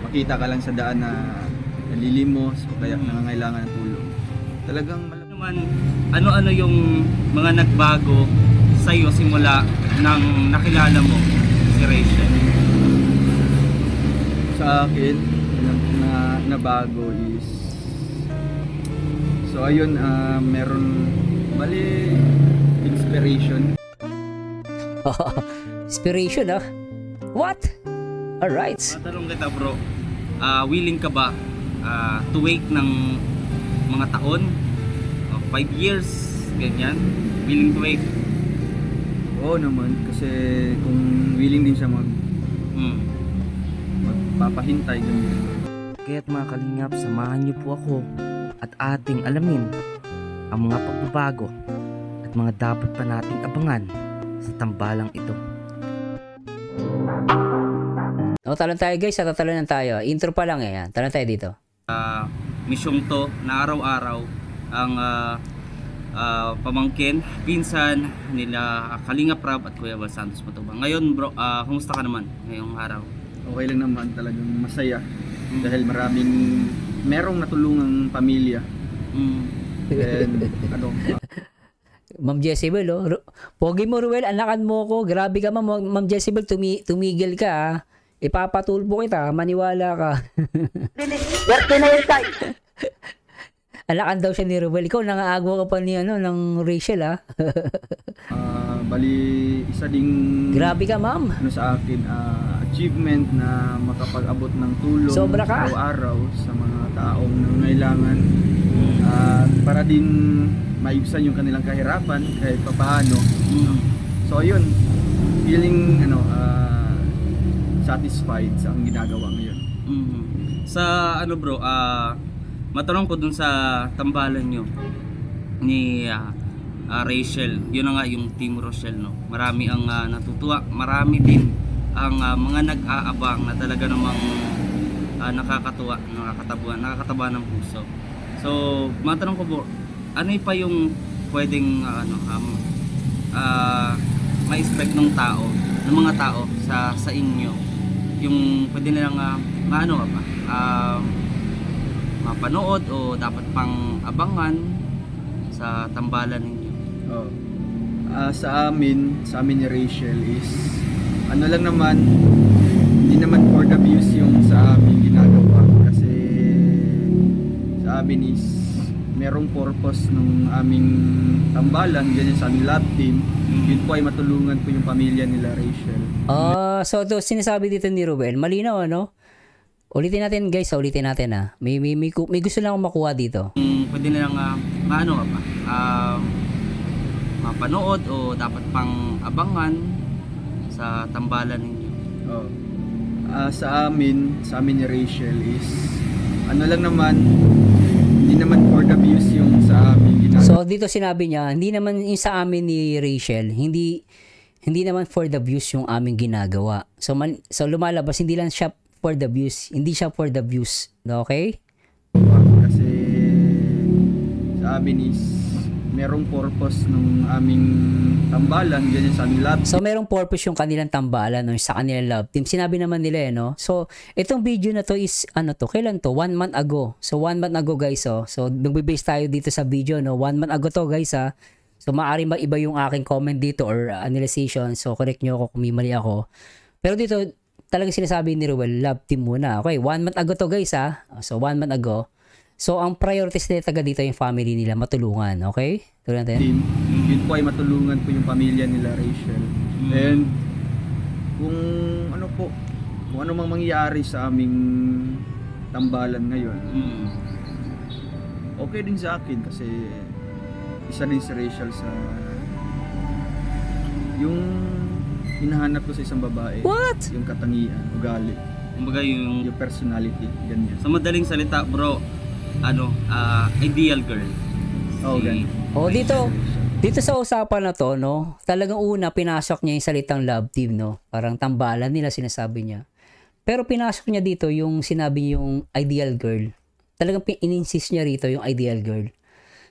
makita ka lang sa daan na nalilimos o kaya nangangailangan ng tulong. Talagang naman, ano-ano yung mga nagbago sa'yo simula nang nakilala mo si Rachel? Sa akin, na bago is, so ayun, meron bali inspiration. Inspiration ah? What? Alright. Matanong kita bro, willing ka ba to wait ng mga taon? 5 years, ganyan? Willing to wait? Oo naman, kasi kung willing din siya magpapahintay ganyan. Kaya't mga kalingap, samahan niyo po ako at ating alamin ang mga pagbabago at mga dapat pa nating abangan sa tambalang ito. Talon tayo guys, tatalunan tayo. Intro pa lang yan. Talon tayo dito. Misyong to na araw-araw ang pamangkin, pinsan nila Kalingap Rab at Kuya Val Santos Matubang. Ngayon bro, kumusta ka naman ngayong araw? Okay lang naman, talagang masaya. Dahil merong natulungang pamilya. And Ma'am Jezebel, oh. Pogi mo, Ruel, anakan mo ko. Grabe ka, Ma'am Jezebel, tumigil ka, ah. Ipapatulpo kita, maniwala ka. Anakan daw siya ni Ruel. Ikaw, nangaagwa ka pa ni, ng Rachel, ah. Bali, isa ding grabe ka, ma'am. Sa akin, achievement na makapag-abot ng tulong sobra ka araw-araw sa mga taong nangangailangan. Para din maibsan yung kanilang kahirapan kahit papaano. So ayun, feeling satisfied sa ang ginagawa ngayon. Sa bro, matanong ko dun sa tambalan nyo ni Rachel, yun na nga yung Team Rochelle, no? Marami ang natutuwa, marami din ang mga nag-aabang na talaga namang nakakatuwa, nakakataba ng puso. So, matanong ko po, ano pa yung pwedeng ma-expect ng mga tao sa inyo? Yung pwede nilang mapanood o dapat pang abangan sa tambalan ninyo? Sa amin ni Rachel is lang naman, hindi naman for the views yung sa amin ginagawa, kasi sa amin is merong purpose nung aming tambalan, ganyan sa aming lab team. Yun po ay matulungan po yung pamilya nila Rachel. So ito sinasabi dito ni Ruel, malinaw ano? Ulitin natin guys, ulitin natin ah. May gusto lang akong makuha dito. Pwede nilang mapanood o dapat pang abangan sa tambalan ninyo? Sa amin ni Rachel is lang naman, hindi naman for the views yung sa amin ginagawa. So dito sinabi niya, hindi naman yung sa amin ni Rachel, hindi naman for the views yung aming ginagawa. So lumalabas, hindi lang siya for the views, hindi siya for the views. Okay? Kasi sa amin is merong purpose nung aming tambalan, ganyan sa aming lab. So merong purpose yung kanilang tambalan, no, sa kanilang love team. Sinabi naman nila, no? So itong video na to is kailan to? 1 month ago. So 1 month ago guys, oh. So nagbe-base tayo dito sa video, no? 1 month ago to guys, ah. So maaari mag-iba yung aking comment dito or analyzation. So correct nyo ako kung may mali ako. Pero dito talagang sinasabi ni Ruel, love team muna. Okay, 1 month ago to guys, ah. So 1 month ago. So, ang priorities nila taga dito yung family nila, matulungan, okay? Tulungan natin. Yun po ay matulungan po yung pamilya nila Rachel. And kung ano mang mangyari sa aming tambalan ngayon, okay din sa akin kasi isa din si Rachel sa yung hinahanap ko sa isang babae. What? Yung katangian, ugali. Kumbaga yung personality, ganyan. Sa madaling salita, bro, ideal girl. Dito sa usapan na to, no, talagang una pinasok niya yung salitang love team, no, parang tambalan nila sinasabi niya, pero pinasok niya dito yung sinabi niya yung ideal girl, talagang in-insist niya rito yung ideal girl.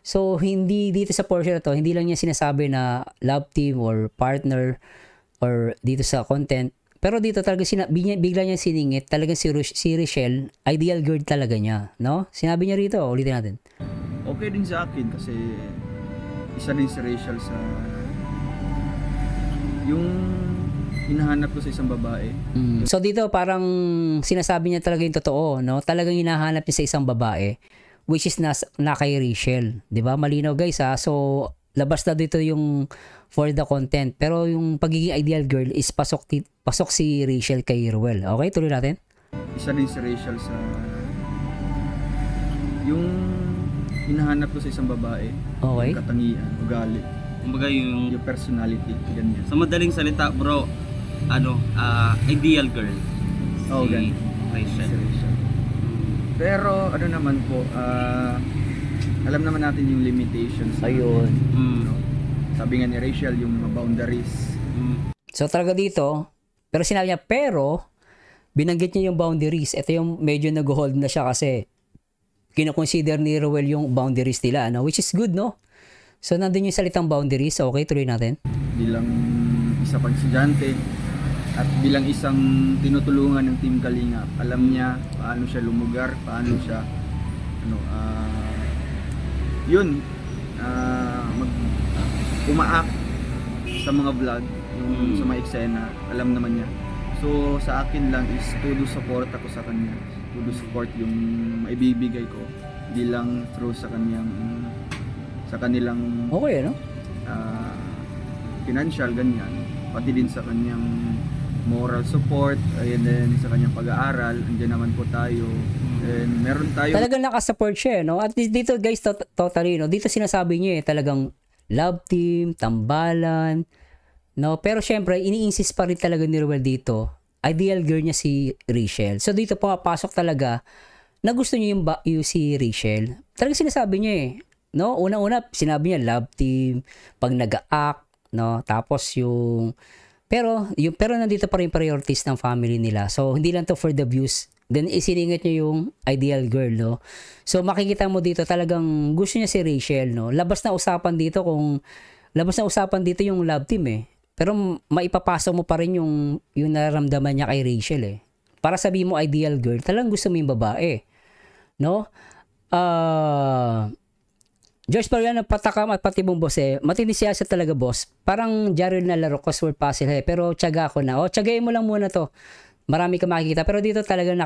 So hindi dito sa portion na to, hindi lang niya sinasabi na love team or partner or dito sa content, Pero dito talaga bigla niya siningit, talagang si Richelle, ideal girl talaga niya, no? Sinabi niya rito, ulitin natin. Okay din sa akin kasi isa din si Rachel sa yung hinahanap ko sa isang babae. So dito parang sinasabi niya talaga yung totoo, no? Talagang hinahanap niya sa isang babae, which is na kay Rachel, 'di ba? Malinaw guys ha. So labas na dito yung for the content. Pero yung pagiging ideal girl is pasok si Rachel kay Ruel. Okay, tuloy natin. Isa din si Rachel sa yung hinahanap ko sa isang babae. Okay. Yung katangian, ugali, Kumbaga yung yung personality, ganyan. sa madaling salita bro, ideal girl. Oh, Si ganun. Rachel. Si Rachel. Pero ano naman po, alam naman natin yung limitations. Ayun. No? Sabi nga ni Rachel, yung mga boundaries. So talaga dito, pero sinabi niya, pero binanggit niya yung boundaries. Ito yung medyo nag-hold na siya kasi kinoconsider ni Ruel yung boundaries nila, no? Which is good, no? So nandun yung salitang boundaries. Okay, tuloy natin. Bilang isa pang estudyante at bilang isang tinutulungan ng Team Kalingap, alam niya paano siya lumugar, paano siya umaak sa mga vlog, yung sa mga eksena, alam naman niya. So sa akin lang is todo support ako sa kanya, todo support yung maibibigay ko bilang through sa kanilang Okay, no? financial, ganyan, pati din sa kanyang moral support, and then sa kanyang pag-aaral, andyan naman po tayo, and meron tayo. Talagang nakasupport siya, no? At dito guys, totally, no? Dito sinasabi niya talagang love team, tambalan, no? Pero syempre, ini-insist pa rin talaga ni Ruel dito, ideal girl niya si Rachel. So dito pumapasok talaga na gusto niya yung si Rachel. Talagang sinasabi niya no? Una-una, sinabi niya love team, pag nag-act, no? Tapos pero nandito pa rin priorities ng family nila. So hindi lang to for the views. Then isiningit niya yung ideal girl, no? So makikita mo dito talagang gusto niya si Rachel, no? Labas na usapan dito yung love team Pero maipapasok mo pa rin yung nararamdaman niya kay Rachel Para sabihin mo ideal girl, talagang gusto mo yung babae, no? George Mariano, patakam at pati mong boss matindi siyasa talaga boss. Parang Jarrell na laro, crossword puzzle pero tiyaga ko na. Tiyagayin mo lang muna to. Marami ka makikita. Pero dito talaga 1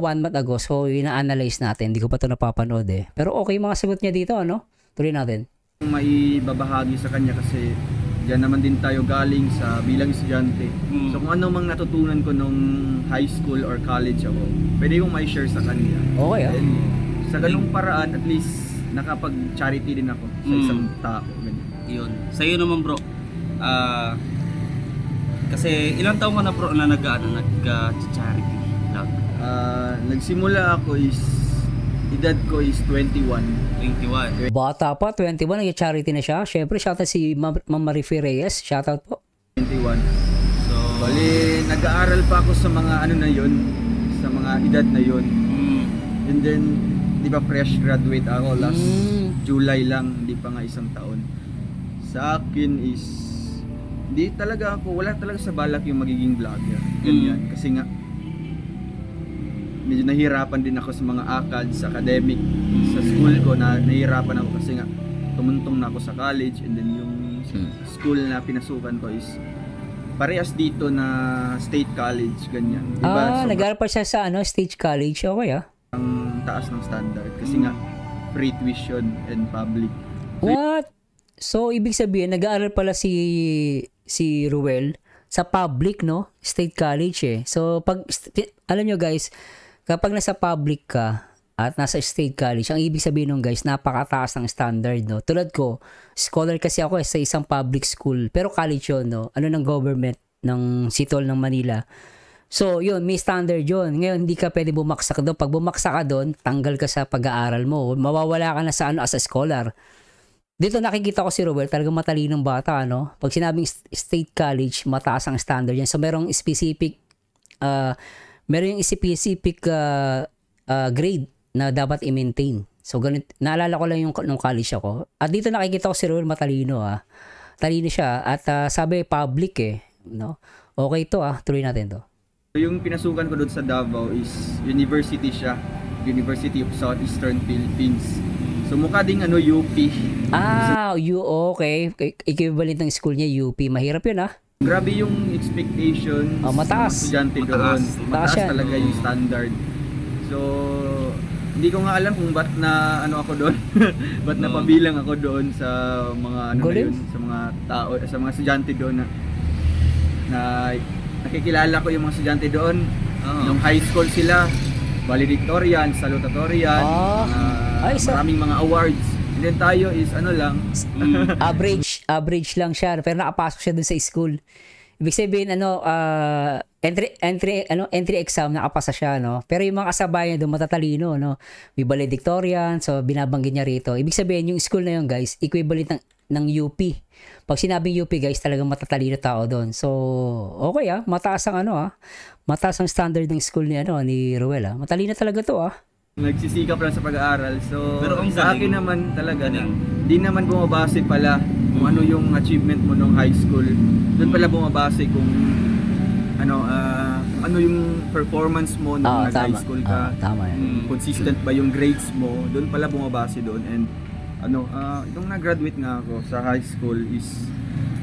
month ago. So, ina-analyze natin. Hindi ko pa to napapanood Pero okay mga sagot niya dito, ano? Tuloy natin. May babahagi sa kanya kasi diyan naman din tayo galing sa bilang estudyante. So, kung ano mang natutunan ko nung high school or college ako, pwede kong may share sa kanya. Okay, And, sa ganung paraan, at least nakapag-charity din ako sa isang tao. Ganyan. Yun. Sa'yo naman bro, kasi ilang taon ka na bro na nag-charity vlog? Nagsimula ako edad ko is 21. 21. Bata pa, 21, nag-charity na siya. Syempre, shoutout si Ma'am Marife Reyes. Shoutout po. 21. So, Bali, nag-aaral pa ako sa mga na yun, sa mga edad na yun. And then, di ba fresh graduate ako last July lang, hindi pa nga isang taon. Sa akin is wala talaga sa balak yung magiging vlogger. Ganyan. Kasi nga medyo nahihirapan din ako sa mga ACAD, sa academic, sa school ko nahihirapan ako kasi nga tumuntong na ako sa college, and then yung school na pinasukan ko is parehas dito na state college, ganyan. Diba? Nag-aaral pa siya sa State College. Okay ang taas ng standard kasi nga free tuition and public. What? So, ibig sabihin, nag-aaral pala si Ruel sa public, no? State College So, alam nyo guys, kapag nasa public ka at nasa state college, ang ibig sabihin nung guys, napakataas ng standard, no? Tulad ko, scholar kasi ako sa isang public school, pero college yun, no? Ng government ng Sitol ng Manila. So, yun, may standard yun. Ngayon, hindi ka pwede bumaksak doon. Pag bumaksak ka doon, tanggal ka sa pag-aaral mo. Mawawala ka na sa as a scholar. Dito nakikita ko si Ruel, talagang matalinong bata, no? Pag sinabing state college, mataas ang standard yan. So, merong specific grade na dapat i-maintain. So, ganun, naalala ko lang yung nung college ako. At dito nakikita ko si Ruel matalino, Talino siya. At sabi, public, no? Okay to tuloy natin to. Yung pinasukan ko doon sa Davao is university siya. University of Southeastern Philippines. So mukha ding UP. Okay. Equivalent ng school niya, UP. Mahirap yun Grabe yung expectation mataas. sa mga estudyante doon. Mataas yan. talaga yung standard. So, hindi ko nga alam kung ba't na ako doon. Ba't napabilang ako doon sa mga Galing. sa mga tao, sa mga estudyante doon na nakikilala ko yung mga estudyante doon. Nung high school sila, valedictorian, salutatorian, maraming mga awards. And then tayo is lang. Average lang siya, pero nakapasok siya dun sa school. Ibig sabihin entry exam nakapasa siya, no? Pero yung mga kasabayan doon matatalino, no? May valedictorian, so binabanggit niya rito. Ibig sabihin yung school na yun, guys, equivalent ng UP. Pag sinabing UP, guys, talagang matatalino tao doon. So, okay mataas ang mataas ang standard ng school ni Ruel Matalino talaga to Nagsisikap lang sa pag-aaral. So, pero sa akin naman talaga, di naman bumabase pala kung ano yung achievement mo nung high school. Doon pala bumabase kung ano yung performance mo nung nag-high school ka. Tama yan. Consistent ba yung grades mo? Doon pala bumabase doon. And nung nag-graduate nga ako sa high school is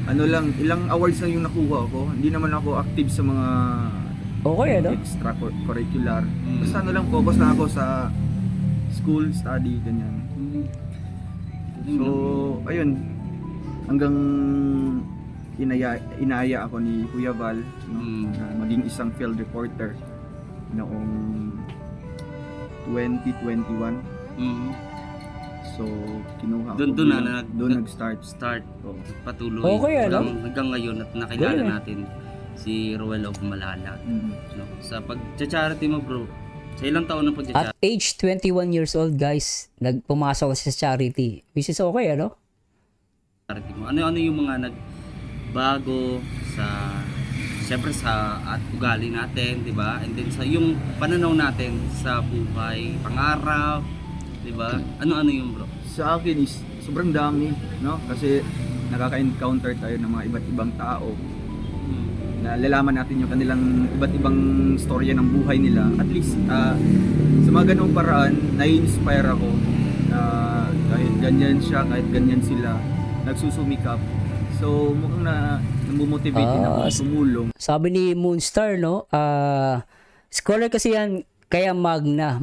ilang awards lang yung nakuha ko. Hindi naman ako active sa mga extracurricular. Basta focus na ako sa school, study, ganyan. So, ayun. Hanggang inaya ako ni Kuya Val na maging isang field reporter noong 2021. So, kinuha ko. Doon nag-start. Patuloy. Okay, hanggang ngayon at nakilala natin si Ruel of Malala. Sa pag-charity mo, bro, sa ilang taon na pag-charity? At age 21 years old, guys, pumasok sa charity. Which is okay, Charity mo. Ano yung mga nagbago siyempre sa ugali natin, di ba? And then sa yung pananaw natin sa buhay, pangarap, di ba? Ano yung bro? Sa akin is sobrang dami, no? Kasi nakaka-encounter tayo ng mga iba't ibang tao. Nalalaman natin yung kanilang iba't ibang storya ng buhay nila. At least sa mga ganung paraan, nai-inspire ako na kahit ganyan siya, kahit ganyan sila, nagsusumikap. So mukhang namomotivate din ako tumulong. Sabi ni Moonstar, scholar kasi yan, kaya Magna,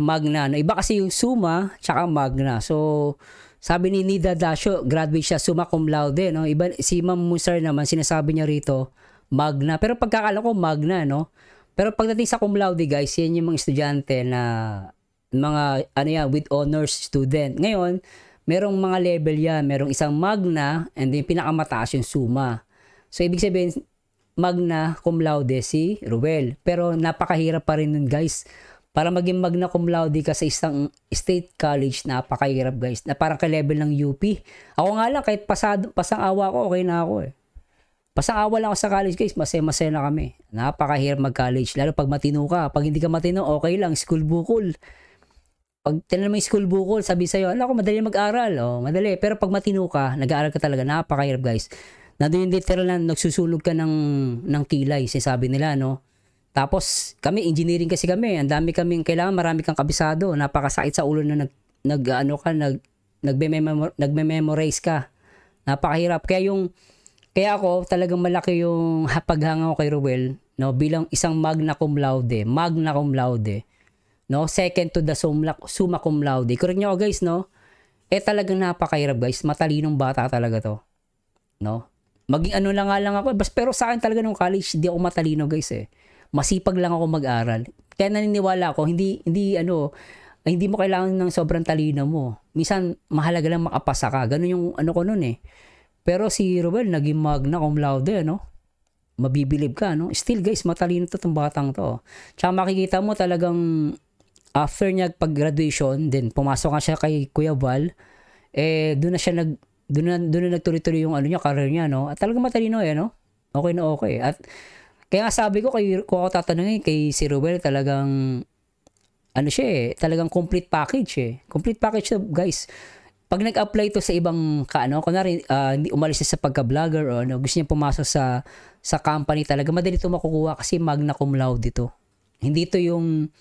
no? Iba kasi yung Summa tsaka Magna. So sabi ni Nida Dasio, graduate siya summa cum laude, no? Iba si Ma'am Moonstar naman, sinasabi niya rito Magna. Pero pagkakala ko Magna, no? Pero pagdating sa cum laude, guys, yan yung mga estudyante na mga with honors student. Ngayon, merong mga level yan. Merong isang Magna and then pinakamataas yung Summa. So ibig sabihin Magna cum laude si Ruel. Pero napakahirap pa rin nun, guys. Para maging Magna cum laude ka sa isang state college, napakahirap, guys. Na parang ka-level ng UP. Ako nga lang, kahit pasang awa ko, okay na ako Pasang-awa lang ako sa college, guys. Masaya na kami. Napakahirap mag-college. Lalo pag matino ka. Pag hindi ka matino, okay lang. School bukol. Pag tinanong mo yung school bukol, sabi sa'yo, ko madali mag-aral. Madali. Pero pag matino ka, nag-aaral ka talaga. Napakahirap, guys. Nandun yung literal na nagsusunog ka ng kilay. Sinasabi nila, no? Tapos, kami, engineering kasi kami. Ang dami kaming, kailangan marami kang kabisado. Napakasakit sa ulo na nagme-memorize ka. Napakahirap. Kaya ako, talagang malaki yung paghanga ko kay Ruel, no, bilang isang magna cum laude, no, second to the summa cum laude. Correct nyo, guys, no? Talagang napakahirap, guys. Matalinong bata talaga to, no? Maging lang ako, pero sa akin talaga nung college, hindi ako matalino, guys, Masipag lang ako mag-aral. Kaya naniniwala ako, hindi mo kailangan ng sobrang talino mo. Minsan, mahalaga lang makapasa ka. Ganun yung ko nun Pero si Ruel, naging magna cum laude, no? Mabibilib ka, no? Still, guys, matalino to itong batang to. Tsaka makikita mo talagang after niya pag-graduation, then pumasok nga siya kay Kuya Val, doon na nagtuloy-tuloy yung career niya, no? At talagang matalino, no? Okay na okay. At kaya nga sabi ko, kung ako tatanungin kay si Ruel, talagang, talagang complete package, Complete package to, guys. pag nag-apply to sa ibang kunwari, hindi umalis siya sa pagka-vlogger o gusto niya pumasok sa company talaga, madali ito makukuha kasi magna cum laude dito. Hindi ito yung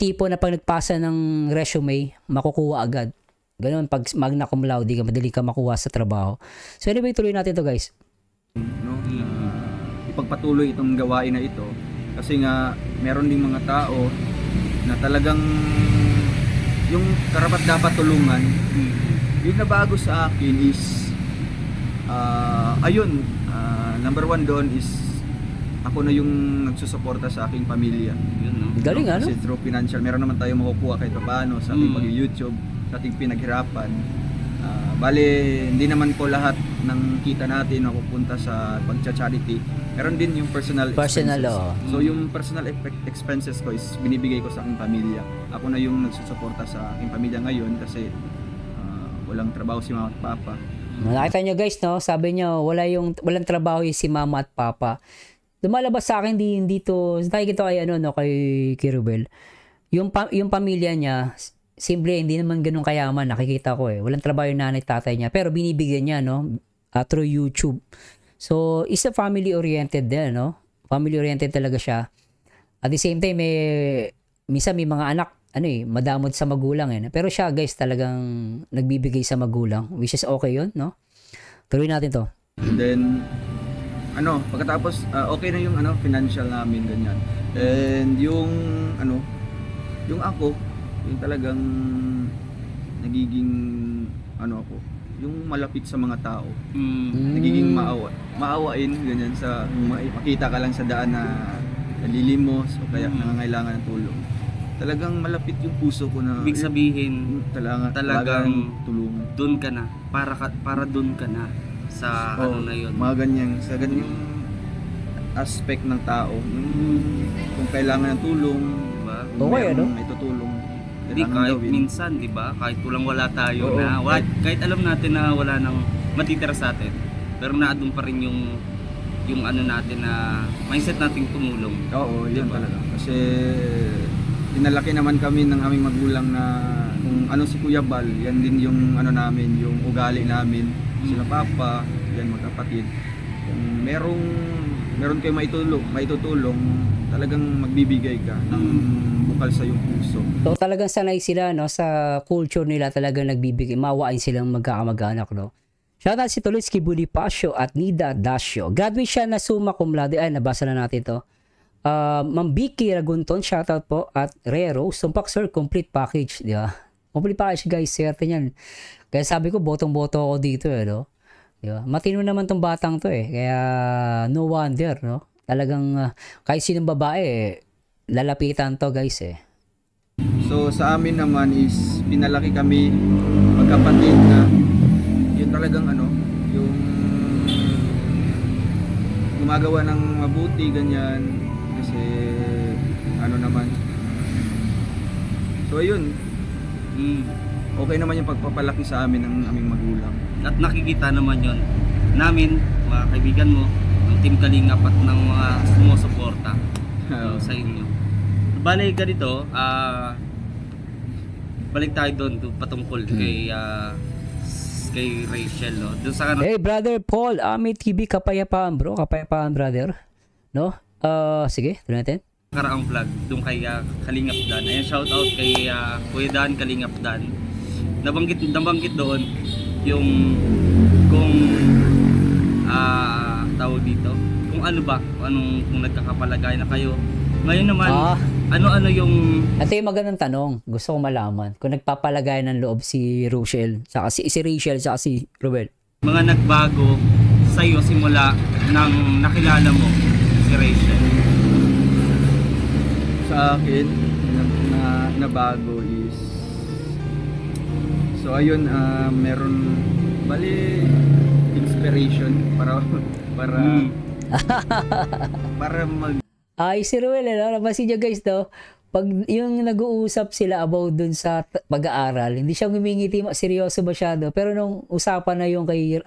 tipo na pag nagpasa ng resume, makukuha agad. Ganun, pag magna cum laude ka, madali ka makuha sa trabaho. So anyway, tuloy natin to guys. No? Ipagpatuloy itong gawain na ito kasi nga meron ding mga tao na talagang yung karapat dapat tulungan. Yung nabago sa akin is number one doon is ako na yung nagsusuporta sa aking pamilya. Yun, no? Galing ano? Kasi through financial, meron naman tayo makukuha kahit paano sa ating pag-YouTube, sa ating pinaghirapan. Bale, hindi naman po lahat ng kita natin napupunta sa pagcha-charity. Meron din yung personal expenses. So yung personal expenses ko is binibigay ko sa aking pamilya. Ako na yung nagsusuporta sa aking pamilya ngayon kasi walang trabaho si mama at papa. Nakita nyo guys, no? Sabi nyo, walang trabaho si mama at papa. Lumalabas sa akin dito, nakikita kay kay Rubel. Yung pamilya niya, simple, hindi naman ganun kayaman, nakikita ko Walang trabaho yung nanay tatay niya, pero binibigyan niya, no? Through YouTube. So, is a family oriented din, no? Family oriented talaga siya. At the same time, minsan may mga anak, madamot sa magulang Pero siya, guys, talagang nagbibigay sa magulang, which is okay yun, no? Tuloy natin to. And then, pagkatapos, okay na yung financial namin, ganyan. And yung ako, yung talagang nagiging ako, yung malapit sa mga tao. Nagiging maawain ganyan sa makita ka lang sa daan na nalilimos o kaya nangangailangan ng tulong. Talagang malapit yung puso ko na ibig sabihin talagang tulungan. Doon ka na para doon ka na sa na yun. Mga sa ganyang aspect ng tao. Kung kailangan ng tulong, diba? Okay, may tutulong. Hindi, kahit minsan, di ba? Kahit wala tayo kahit alam natin na wala nang matitira sa atin, pero naandun pa rin yung natin na mindset nating tumulong. Oo, yun diba? Talaga. Kasi pinalaki naman kami ng aming magulang na kung si Kuya Bal, yan din yung namin, yung ugali namin. Sila papa, yan magkapatid. Kung meron kayo maitutulong, talagang magbibigay ka ng bukal sa iyong puso. So talagang sanay sila sa culture nila, talagang nagbibigay, mawain silang magkakamag-anak Shoutout si Tolitsky Bonifacio at Nida Dasio. Graduate siya na summa cum laude. Ay, nabasa na natin to. Ma'am Vicky Ragunton, shoutout po. At Rero, Sumpak Sir, complete package. Di ba? Complete package guys, swerte yan. Kaya sabi ko, botong-boto ako dito no? Di ba? Matino naman tong batang to Kaya no wonder, no? Talagang kahit sinong babae, lalapitan to guys So sa amin naman is pinalaki kami magkapatid na yun talagang yung gumagawa ng mabuti ganyan kasi naman. So ayun. Okay naman yung pagpapalaki sa amin ng aming magulang. At nakikita naman yon namin, mga kaibigan mo, ng Team Kalingap at ng mga sumusuporta sa inyo. Balik ka dito, balik tayo doon patungkol kay Rachel, no? Doon sa Hey brother Paul, Ami TV, kapayapaan bro, kapayapaan brother. No? Sige, tuloy natin. Karaang vlog doon kay Kalingap Dan. Ayan, shout out kay Kuya Dan Kalingap Dan. Nabanggit doon yung kung tawag dito, kung kung nagkakapalagay na kayo. Ngayon naman, ano yung... Ito yung magandang tanong. Gusto ko malaman. Kung nagpapalagay ng loob si Rochelle, saka si Rachel, saka si Ruel. Mga nagbago sa'yo simula nang nakilala mo si Rachel. Sa akin, na bago is... So ayun, meron... Bali, inspiration para mag... Ay, si Ruel, napansin nyo guys, pag yung nag-uusap sila about dun sa pag-aaral, hindi siya ngumingiti seryoso masyado. Pero nung usapan na yung kay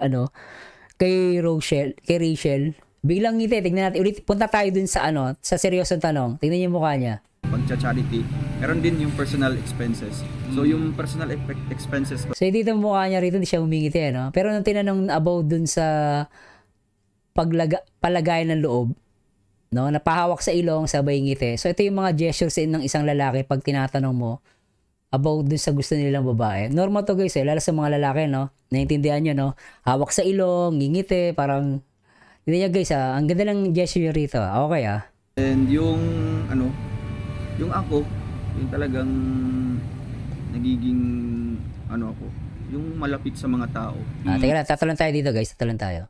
Rachel, biglang ngiti. Tingnan natin, ulit, punta tayo dun sa sa seryosong tanong. Tingnan niyo yung mukha niya. pagcha-charity, meron din yung personal expenses. So yung personal expenses ko So dito mukha niya rito, hindi siya humingiti, no? Pero nung tinanong about dun sa palagay ng loob, no, napahawak sa ilong, sabay ngiti. So ito yung mga gestures ng isang lalaki pag tinatanong mo about dun sa gusto nilang babae. Normal to guys, lalo sa mga lalaki, no? Naiintindihan nyo, no? Hawak sa ilong, ngingiti, parang hindi niya guys, ang ganda ng gesture rito. Okay, and yung yung ako, yung talagang nagiging ako, yung malapit sa mga tao. Teka lang, tatalon tayo dito guys, tatalon tayo.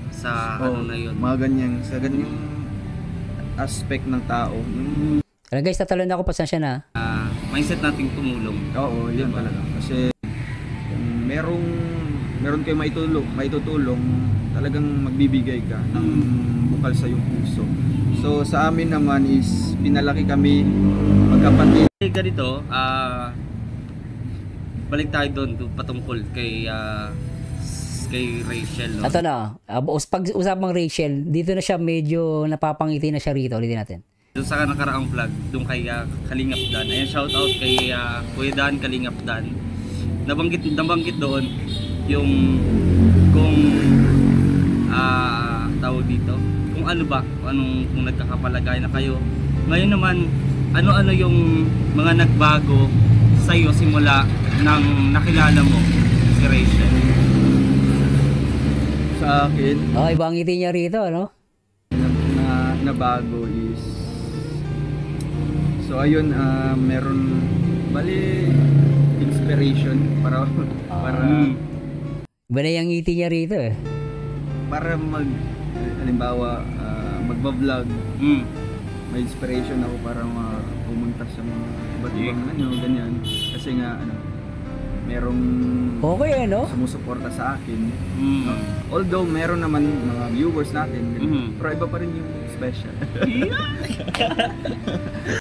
Sa ano na yun. Mga ganyan, sa ganyang aspect ng tao. Kaya guys, tatalon ako, pasensya na. Mindset nating tumulong. Oo, yun talaga. Kasi kung meron kayo maitutulong, talagang magbibigay ka ng bukal sa iyong puso. So sa amin naman is pinalaki kami magkapatid. Ganito, balik tayo doon patungkol kay Rachel, no? Ito na, pag-usapang Rachel, dito na siya medyo napapangiti na siya rito. Ulitin natin. Doon sa nakaraang vlog, doon kay Kalingap Dan. Ayan, shout out kay Kuya Dan, Kalingap Dan. Nabanggit doon yung kung tawag dito, kung ano ba, kung nagkakapalagay na kayo. Ngayon naman, ano-ano yung mga nagbago sa iyo simula nang nakilala mo si Rachel? Sa akin, Ibang ngiti niya rito, no? na bago is so ayun, meron inspiration para Iba na yung ngiti niya rito, para halimbawa magba-vlog. May inspiration ako para pumunta sa mga iba't ibang ganyan, kasi nga merong Okay, no? sumusuporta sa akin. Although meron naman mga viewers natin, pero iba pa rin yung special.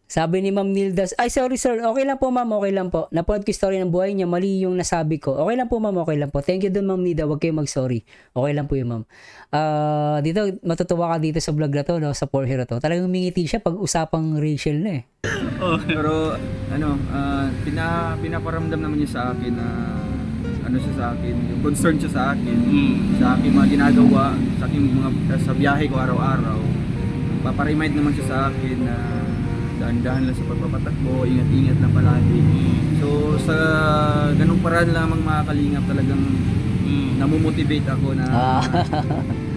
Sabi ni Ma'am Nildas, ay sorry sir, okay lang po ma'am, okay lang po. Napanood ko story ng buhay niya, mali yung nasabi ko. Okay lang po ma'am, okay lang po. Thank you dun Ma'am Nida, huwag kayong mag-sorry. Okay lang po yun ma'am. Dito, matutuwa ka dito sa vlog na to, no, sa Poor Hero to. Talagang mingiti siya pag usapang Rachel na Pero pinaparamdam naman niya sa akin na siya sa akin, yung concern siya sa akin, sa aking mga ginagawa, sa aking sa biyahe ko araw-araw. Paparemind naman siya sa akin na dahan-dahan lang sa pagpapatakbo, ingat-ingat lang palagi. So sa ganung paraan lamang mga kalingap, talagang namomotivate ako na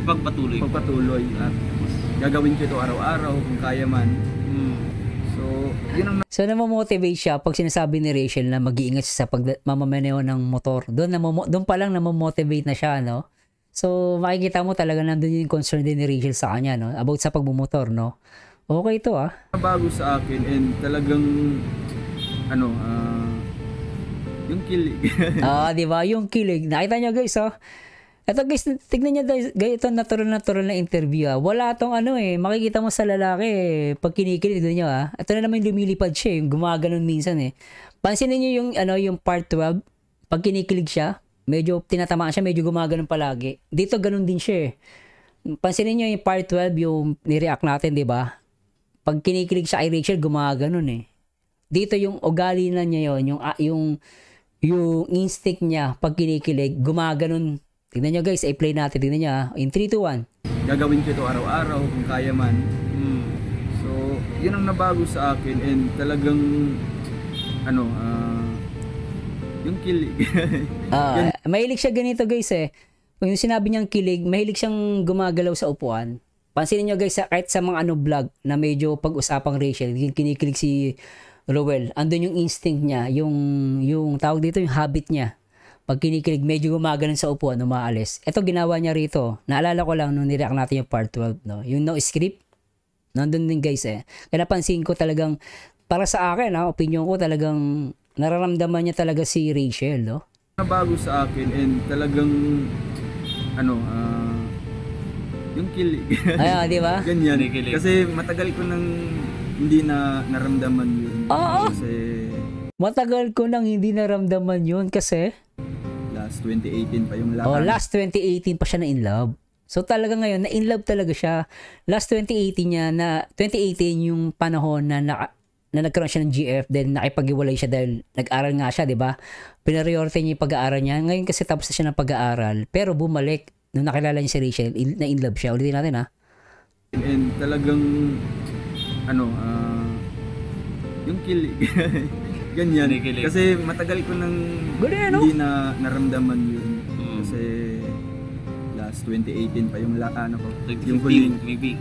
pagpatuloy at gagawin ko ito araw-araw kung kaya man. So yun ang namomotivate siya pag sinasabi ni Rachel na mag-iingat siya sa pagmamaneho ng motor. Doon pa lang namomotivate na siya, no? So makikita mo talaga nandun yung concern din ni Rachel sa kanya, no? About sa pagmumotor, no? Okay ito, bago sa akin, and talagang yung kilig. Di ba? Yung kilig. Nakita niyo guys, Ito guys, tignan niyo guys, ito natural na interview. Wala tong makikita mo sa lalaki pag kinikilig niyo Ito na naman yung lumilipad siya, yung gumaganon minsan Pansinin niyo yung part 12, pag kinikilig siya, medyo tinatamaan siya, medyo gumaganon palagi. Dito ganun din siya Pansinin niyo yung part 12, yung ni-react natin, 'di ba? Pag kinikilig siya kay Rachel, gumaganon Dito yung ugali na niya yung instinct niya pag kinikilig, gumaganon. Tignan nyo guys, i-play natin. Tignan nyo in 3, 2, 1. Gagawin ko ito araw-araw kung kaya man. So, yun ang nabago sa akin, and talagang yung kilig. Mahilig siya ganito guys Kung yung sinabi niyang kilig, mahilig siyang gumagalaw sa upuan. Pansinin nyo guys, kahit sa mga vlog na medyo pag-usapang Rachel, yung kinikilig si Rowell, andun yung instinct niya, yung tawag dito, yung habit niya. Pag kinikilig, medyo gumaganon sa upuan, umaalis. Ito ginawa niya rito. Naalala ko lang nung nireact natin yung part 12, no? Yung no script, nandun din guys Kaya napansin ko talagang, para sa akin opinion ko, talagang nararamdaman niya talaga si Rachel, no? Nabago sa akin, and talagang yung kilig. Di ba? Ganyan. Kasi matagal ko nang hindi na naramdaman yun. Kasi matagal ko nang hindi naramdaman yun kasi last 2018 pa yung lahat. Last 2018 pa siya na in love. So talaga ngayon, na in love talaga siya. Last 2018 yung panahon na na nagkaroon siya ng GF, then nakipag-iwalay siya dahil nag-aral nga siya, di ba? Pinariority niya yung pag-aaral niya. Ngayon kasi tapos na siya ng pag-aaral, pero bumalik nung nakilala niya si Rachel, na in love siya. Ulitin natin, ha? And talagang yung kilig. Ganyan. Kinikilig. Kasi matagal ko nang Galing, ano? hindi na naramdaman yun. Kasi last 2018 pa yung yung huling 2015 maybe.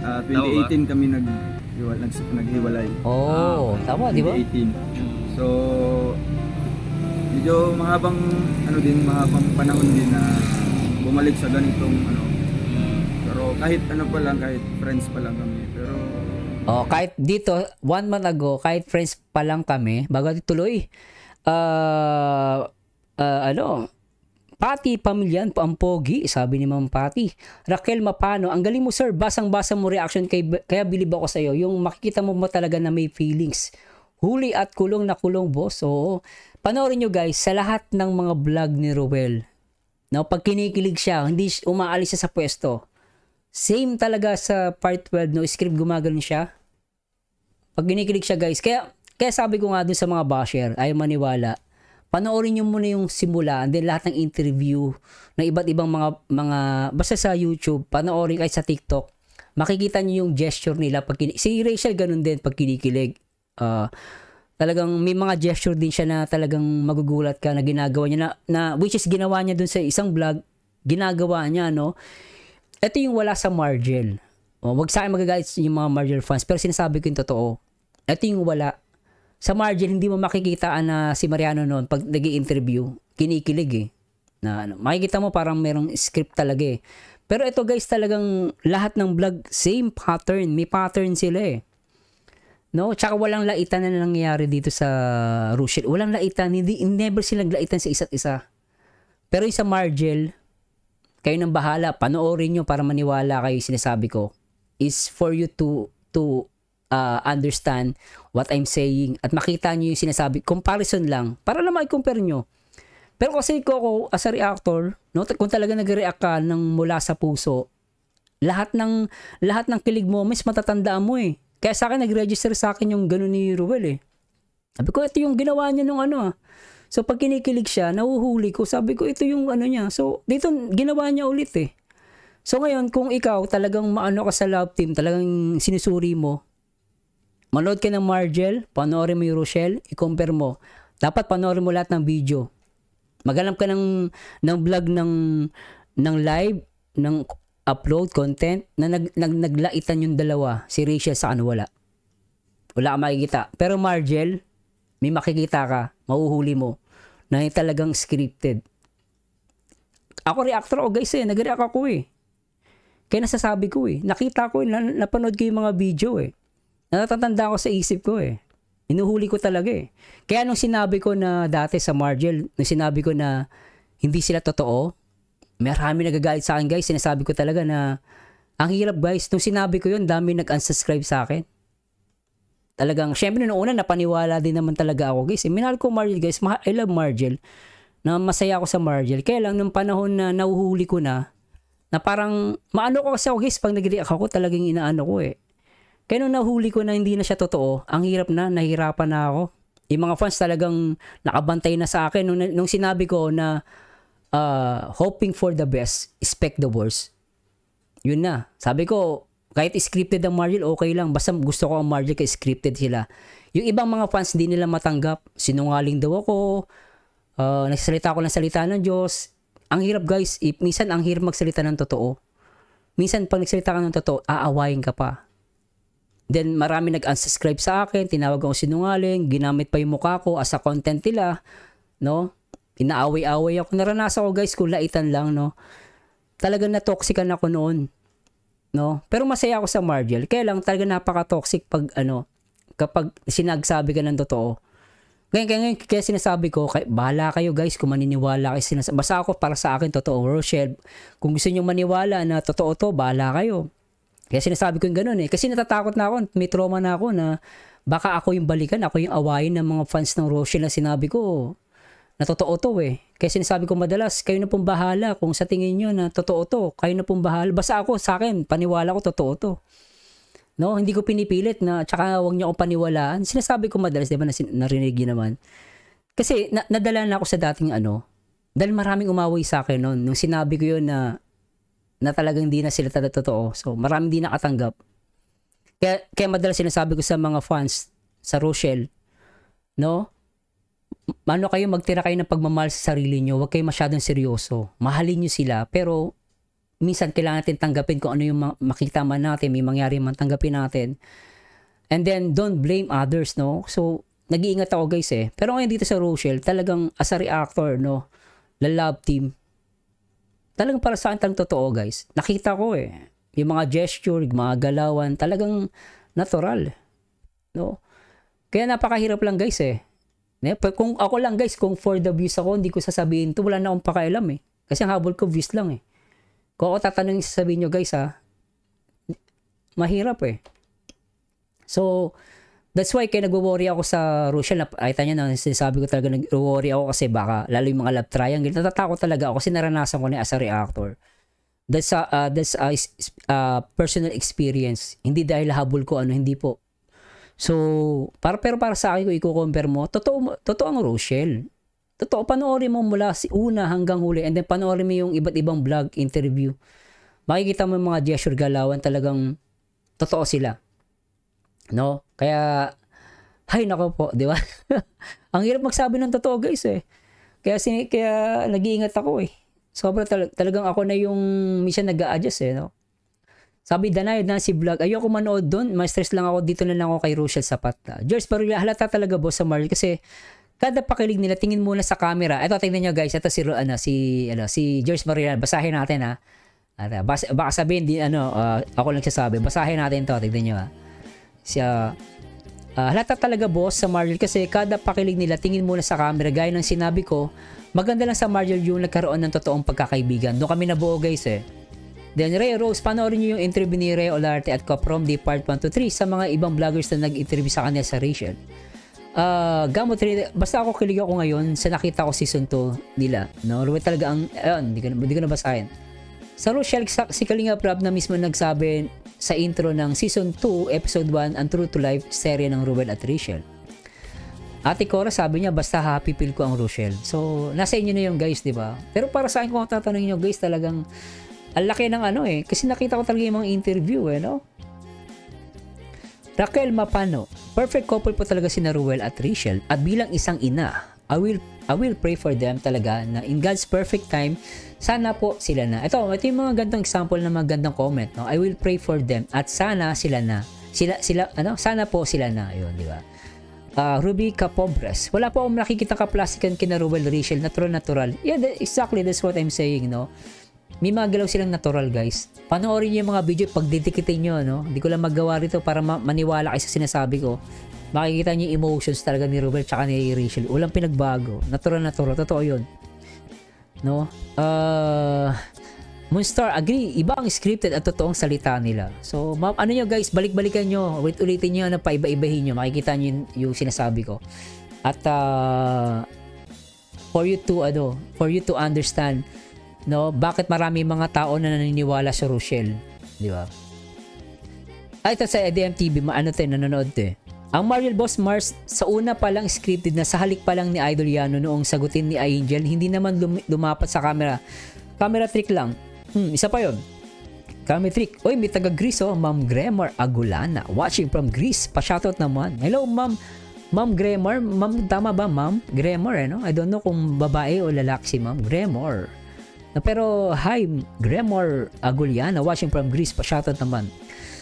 2018 kami naghiwalay. Oh, tama, di ba? 2018. So medyo mahabang panahon din na bumalik sa ganitong pero kahit kahit friends pa lang kami. Pero Oh, kahit dito 1 month ago, kahit friends pa lang kami, bago tuloy. Pati Pamilyan, ang pogi, sabi ni Ma'am Pati. Raquel Mapano, ang galing mo sir, basang-basa mo reaction kaya bilib ako sa'yo. Yung makikita mo talaga na may feelings. Huli at kulong na kulong, boss. Oo. Panoorin nyo guys, sa lahat ng mga vlog ni Ruel, pag kinikilig siya, hindi umaalis siya sa pwesto. Same talaga sa part 12, script gumagano siya. Pag kinikilig siya guys, kaya sabi ko nga dun sa mga basher, ayaw maniwala, panoorin nyo muna yung simula and then lahat ng interview ng iba't ibang mga basta sa YouTube, panoorin kahit sa TikTok, makikita nyo yung gesture nila pag si Rachel ganun din pag kinikilig. Talagang may mga gesture din siya na talagang magugulat ka na ginagawa niya na which is ginawa niya dun sa isang vlog, ginagawa niya, no? Ito yung wala sa Margel. Wag sa akin magagalit yung mga Margel fans, pero sinasabi ko yung totoo. Ito yung wala. Sa Margel, hindi mo makikita na si Mariano noon pag nag-i-interview, kinikilig eh. Makikita mo parang merong script talaga eh. Pero ito guys, talagang lahat ng vlog, same pattern. May pattern sila eh. No? Tsaka walang laitan na nangyayari dito sa Rochelle. Walang laitan. Never silang laitan sa isa't isa. Pero yung sa Margel, kayo nang bahala. Panoorin nyo para maniwala kayo sinasabi ko. Is for you to understand what I'm saying at makita nyo yung sinasabi. Comparison lang. Para lang i-compare nyo. Pero kasi ako as a reactor, kung talaga nag-react ka ng mula sa puso, lahat ng kilig mo, mas matatandaan mo eh. Kaya sa akin, nag-register sa akin yung gano'n ni Ruel eh. Sabi ko, ito yung ginawa niya nung So, pag kinikilig siya, nahuhuli ko. Sabi ko, ito yung niya. So, dito, ginawa niya ulit eh. So, ngayon, kung ikaw talagang maano ka sa love team, talagang sinusuri mo, manood ka ng Margel, panoorin mo yung Rochelle, i-compare mo. Dapat panoorin mo lahat ng video. Maghanap ka ng vlog ng live, ng upload content na naglaitan yung dalawa, si Rachel sa wala. Wala ka makikita. Pero Margel, may makikita ka, mahuhuli mo, na talagang scripted. Ako reactor guys eh, nag-react ako eh. Kaya nasasabi ko eh, nakita ko eh, napanood ko yung mga video eh. Natatanda ko sa isip ko eh. Inuhuli ko talaga eh. Kaya nung sinabi ko na dati sa Margel, nung sinabi ko na hindi sila totoo, marami nagagalit sa akin guys. Sinasabi ko talaga na ang hirap guys. Nung sinabi ko yun, dami nag-unsubscribe sa akin. Talagang, syempre nung una, napaniwala din naman talaga ako guys. Minahal ko Margel guys. I love Margel. Na masaya ako sa Margel. Kaya lang, nung panahon na nauhuli ko na parang, maano ko kasi ako guys, pag nag-react ako, talagang inaano ko eh. Kaya nung nahuli ko na hindi na siya totoo, ang hirap na, nahirapan na ako. Yung mga fans talagang nakabantay na sa akin. Nung sinabi ko na hoping for the best, expect the worst. Yun na. Sabi ko, kahit scripted ang Margel, okay lang. Basta gusto ko ang Margel kaya scripted sila. Yung ibang mga fans, hindi nila matanggap. Sinungaling daw ako. Nagsasalita ko ng salita ng Diyos. Ang hirap guys, minsan ang hirap magsalita ng totoo. Minsan pag nagsalita ka ng totoo, aawayin ka pa. Then marami nag-unsubscribe sa akin, tinawag ako sinungaling, ginamit pa yung mukha ko as a content nila, no? Inaaway-away ako. Naranasan ko guys, kung laitan lang, no? Talagang na-toxican ako noon, no? Pero masaya ako sa Margel. Kaya lang talaga napaka-toxic pag kapag sinagsabi ka ng totoo. Kaya sinasabi ko, bahala kayo guys kung maniniwala kayo sinasabi. Basta ako para sa akin, totoo. Rochelle, kung gusto nyo maniwala na totoo to, bahala kayo. Kaya sinasabi ko yung ganun eh. Kasi natatakot na ako, may trauma na ako na baka ako yung balikan, ako yung awayin ng mga fans ng Rochelle na sinabi ko na totoo to eh. Kaya sinasabi ko madalas, kayo na pong bahala kung sa tingin nyo na totoo to, kayo na pong bahala. Basta ako, sa akin, paniwala ko totoo to. No, hindi ko pinipilit na tsaka wag niyo akong paniwalaan. Sinasabi ko madalas, 'di ba, narinig niyo naman. Kasi nadala na ako sa dating dahil maraming umaway sa akin noon nung sinabi ko 'yun na talagang hindi na sila totoo. So, maraming di nakatanggap. Kaya madalas sinasabi ko sa mga fans sa Rochelle, no? Magtira kayo ng pagmamahal sa sarili niyo. Huwag kayo masyadong seryoso. Mahalin niyo sila, pero minsan kailangan natin tanggapin kung ano yung makita man natin, may mangyari man tanggapin natin. And then, don't blame others, no? So, nag-iingat ako guys Pero ngayon dito sa Rochelle, talagang as a reactor, no? La love team. Talagang para sa akin totoo guys. Nakita ko yung mga gesture, yung mga galawan, talagang natural. No? Kaya napakahirap lang guys Kung ako lang guys, kung for the views ako, hindi ko sasabihin to, wala na akong pakailam Kasi ang habol ko views lang Kung ako tatanungin sasabihin nyo guys mahirap So, that's why kaya nagwo-worry ako sa Rochelle. Nakita nyo na sinasabi ko talaga nag-worry ako kasi baka lalo yung mga love triangle. Natatakot talaga ako kasi naranasan ko na as a reactor. That's a personal experience. Hindi dahil habol ko hindi po. So, pero para sa akin kung i-compare mo, totoo ang Rochelle. Totoo, panoorin mo mula una hanggang huli and then panoorin mo yung iba't ibang vlog, interview. Makikita mo yung mga gesture galawan, talagang totoo sila. No? Kaya, hay nako po, di ba? Ang hirap magsabi ng totoo guys Kaya nag-iingat ako Sobra talagang ako na yung minsan nag-a-adjust no? Sabi, Danay na si vlog. Ayoko manood doon. Ma-stress lang ako. Dito na lang ako kay Rochelle sapat. George, pero halata talaga boss sa Marl kasi kada pakilig nila, tingin muna sa camera. Ito, tingnan nyo guys. Ito si George Marian. Basahin natin baka sabihin, ako lang sasabi. Basahin natin to. Tingnan nyo halata talaga boss sa Marl kasi kada pakilig nila, tingin muna sa camera. Gaya ng sinabi ko, maganda lang sa Marl yung nagkaroon ng totoong pagkakaibigan. Doon kami nabuo guys Then Ray Rose, panoorin nyo yung interview ni Ray Olarte at Coprom D part 1 to 3 sa mga ibang vloggers na nag-interview sa kanila sa Rachel. Gamot rin, basta ako kilig ako ngayon sa nakita ko season 2 nila. No? Talaga hindi ko nabasahin. Sa Rochelle, si Kalinga Prab na mismo nagsabi sa intro ng season 2, episode 1, ang True to Life serye ng Ruel at Rachel. Ate Cora sabi niya, basta happy feel ko ang Rochelle. So, nasa inyo na yung guys, di ba? Pero para sa akin, kung tatanungin nyo guys, talagang ang laki ng kasi nakita ko talaga yung mga interview no? Raquel Mapano, perfect couple po talaga si Ruel at Rachel at bilang isang ina, I will pray for them talaga na in God's perfect time, sana po sila na. Ito yung mga gandang example na magandang comment, no? I will pray for them at sana sila na. Sana po sila na, yun, di ba? Ruby Capobres, wala po akong nakikita ka-plastikan kina Ruel, Rachel, natural. Yeah, exactly, that's what I'm saying, no? May mga galaw silang natural guys. Panoorin niyo yung mga video, pagdidikitin nyo, no? Hindi ko lang magawa rito para maniwala kayo sa sinasabi ko. Makikita niyo yung emotions talaga ni Ruel tsaka ni Rachel. Walang pinagbago. Natural. Totoo yun. No? Moonstar, agree. Iba ang scripted at totoong salita nila. So, ano nyo guys, balik-balikan nyo. Ulitin nyo, paiba-ibahin nyo. Makikita nyo yung sinasabi ko. At, for you to understand, no, bakit marami mga tao na naniniwala sa Rochelle, di ba? Ito sa EDM TV, nanonood Ang Mariel Boss Mars, sa una pa lang scripted na, sa halik pa lang ni Idol Yano noong sagutin ni Angel, hindi naman lumapat sa camera. Camera trick lang. Isa pa yon. Camera trick. Oy, may taga Greece Ma'am Gremar Agulana, watching from Greece. Pa-shoutout naman. Hello, Ma'am Gremar. Ma'am, tama ba, Ma'am Gremar, no? I don't know kung babae o lalaki si Ma'am Gremar. Pero hi Gremor Aguliana, watching from Greece, pa-shoutout naman.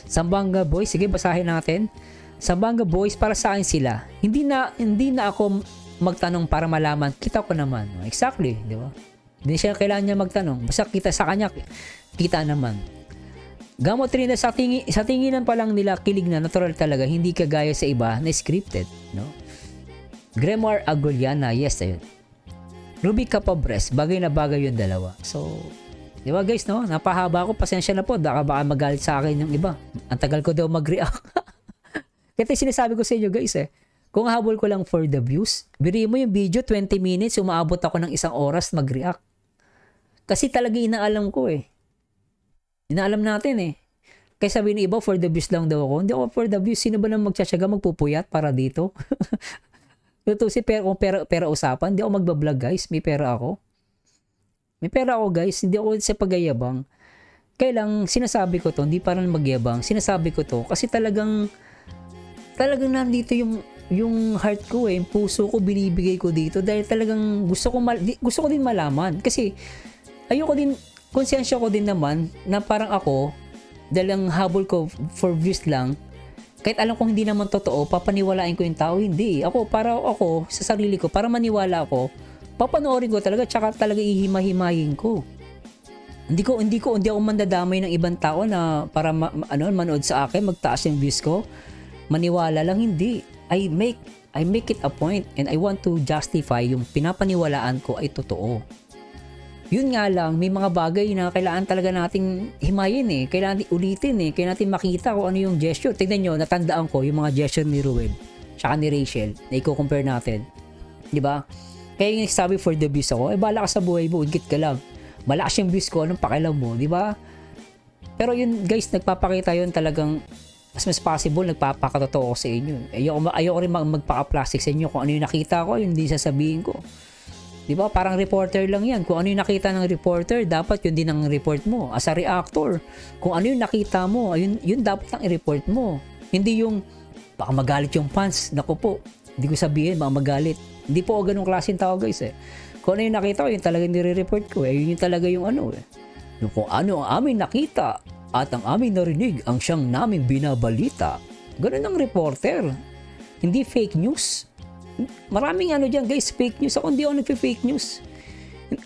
Sambanga Boys, sige basahin natin. Sambanga Boys, para sa akin sila. Hindi na ako magtanong para malaman, kita ko naman. Exactly, di ba? Hindi siya kailangan niya magtanong. Basta kita sa kanya, kita naman. Gamot rin na sa tinginan pa lang nila, kilig na, natural talaga, hindi kagaya sa iba na scripted, no? Gremor Aguliana, yes, ayun. Ruby Capobres, bagay na bagay yung dalawa. So, di ba guys, no? Napahaba ako, pasensya na po. Baka magalit sa akin yung iba. Ang tagal ko daw mag-react. Kaya sinasabi ko sa inyo guys kung habol ko lang for the views, biri mo yung video, 20 minutes, umaabot ako ng 1 oras mag-react. Kasi talaga inaalam ko Inaalam natin Kaya sabi ni iba, for the views lang daw ako. Hindi ako for the views. Sino ba nang magtsatsaga, magpupuyat para dito? Totoo si pera, kung pera usapan, hindi ako magbablog guys. May pera ako. May pera ako guys. Hindi ako sa pagyayabang. Kaya lang, sinasabi ko to, hindi para magyabang. Sinasabi ko to kasi talagang nandito yung heart ko yung puso ko binibigay ko dito dahil talagang gusto ko din malaman kasi ayoko din, konsensya ko din naman na parang ako, dahil ang habol ko for views lang, kahit alam kong hindi naman totoo, papaniwalain ko yung tao, hindi. Ako, sa sarili ko, para maniwala ako, papanoorin ko talaga, tsaka talaga ihimahimayin ko. Hindi ako mandadamay ng ibang tao na para manood sa akin, magtaas yung views ko. Maniwala lang, hindi. I make it a point and I want to justify yung pinapaniwalaan ko ay totoo. Yun nga lang, may mga bagay na kailangan talaga nating himayin kailangan natin ulitin kailangan natin makita kung ano yung gesture. Tignan nyo, natandaan ko yung mga gesture ni Ruel tsaka ni Rachel na i-compare natin. Diba? Kaya yung sabi for the views ako, bala ka sa buhay mo, ugit ka lang. Malakas yung views ko, anong pakialam mo, di ba? Pero yun guys, nagpapakita yun talagang as much possible, nagpapakatotoo ko sa inyo. Ayoko rin magpaka-plastic sa inyo. Kung ano yung nakita ko, yun hindi sasabihin ko. Di ba? Parang reporter lang yan. Kung ano yung nakita ng reporter, dapat yun din ang report mo. As a reactor, kung ano yung nakita mo, yun dapat ang i-report mo. Hindi yung, baka magalit yung fans. Naku po, hindi ko sabihin, baka magalit. Hindi po ako ganung klaseng tao guys Kung ano yung nakita ko, yun talaga nire-report ko. Yun yung talaga yung ano Yung kung ano ang aming nakita at ang aming narinig ang siyang naming binabalita. Ganun ang reporter. Hindi fake news. Maraming dyan guys, fake news. Ako hindi ako nagpe-fake news.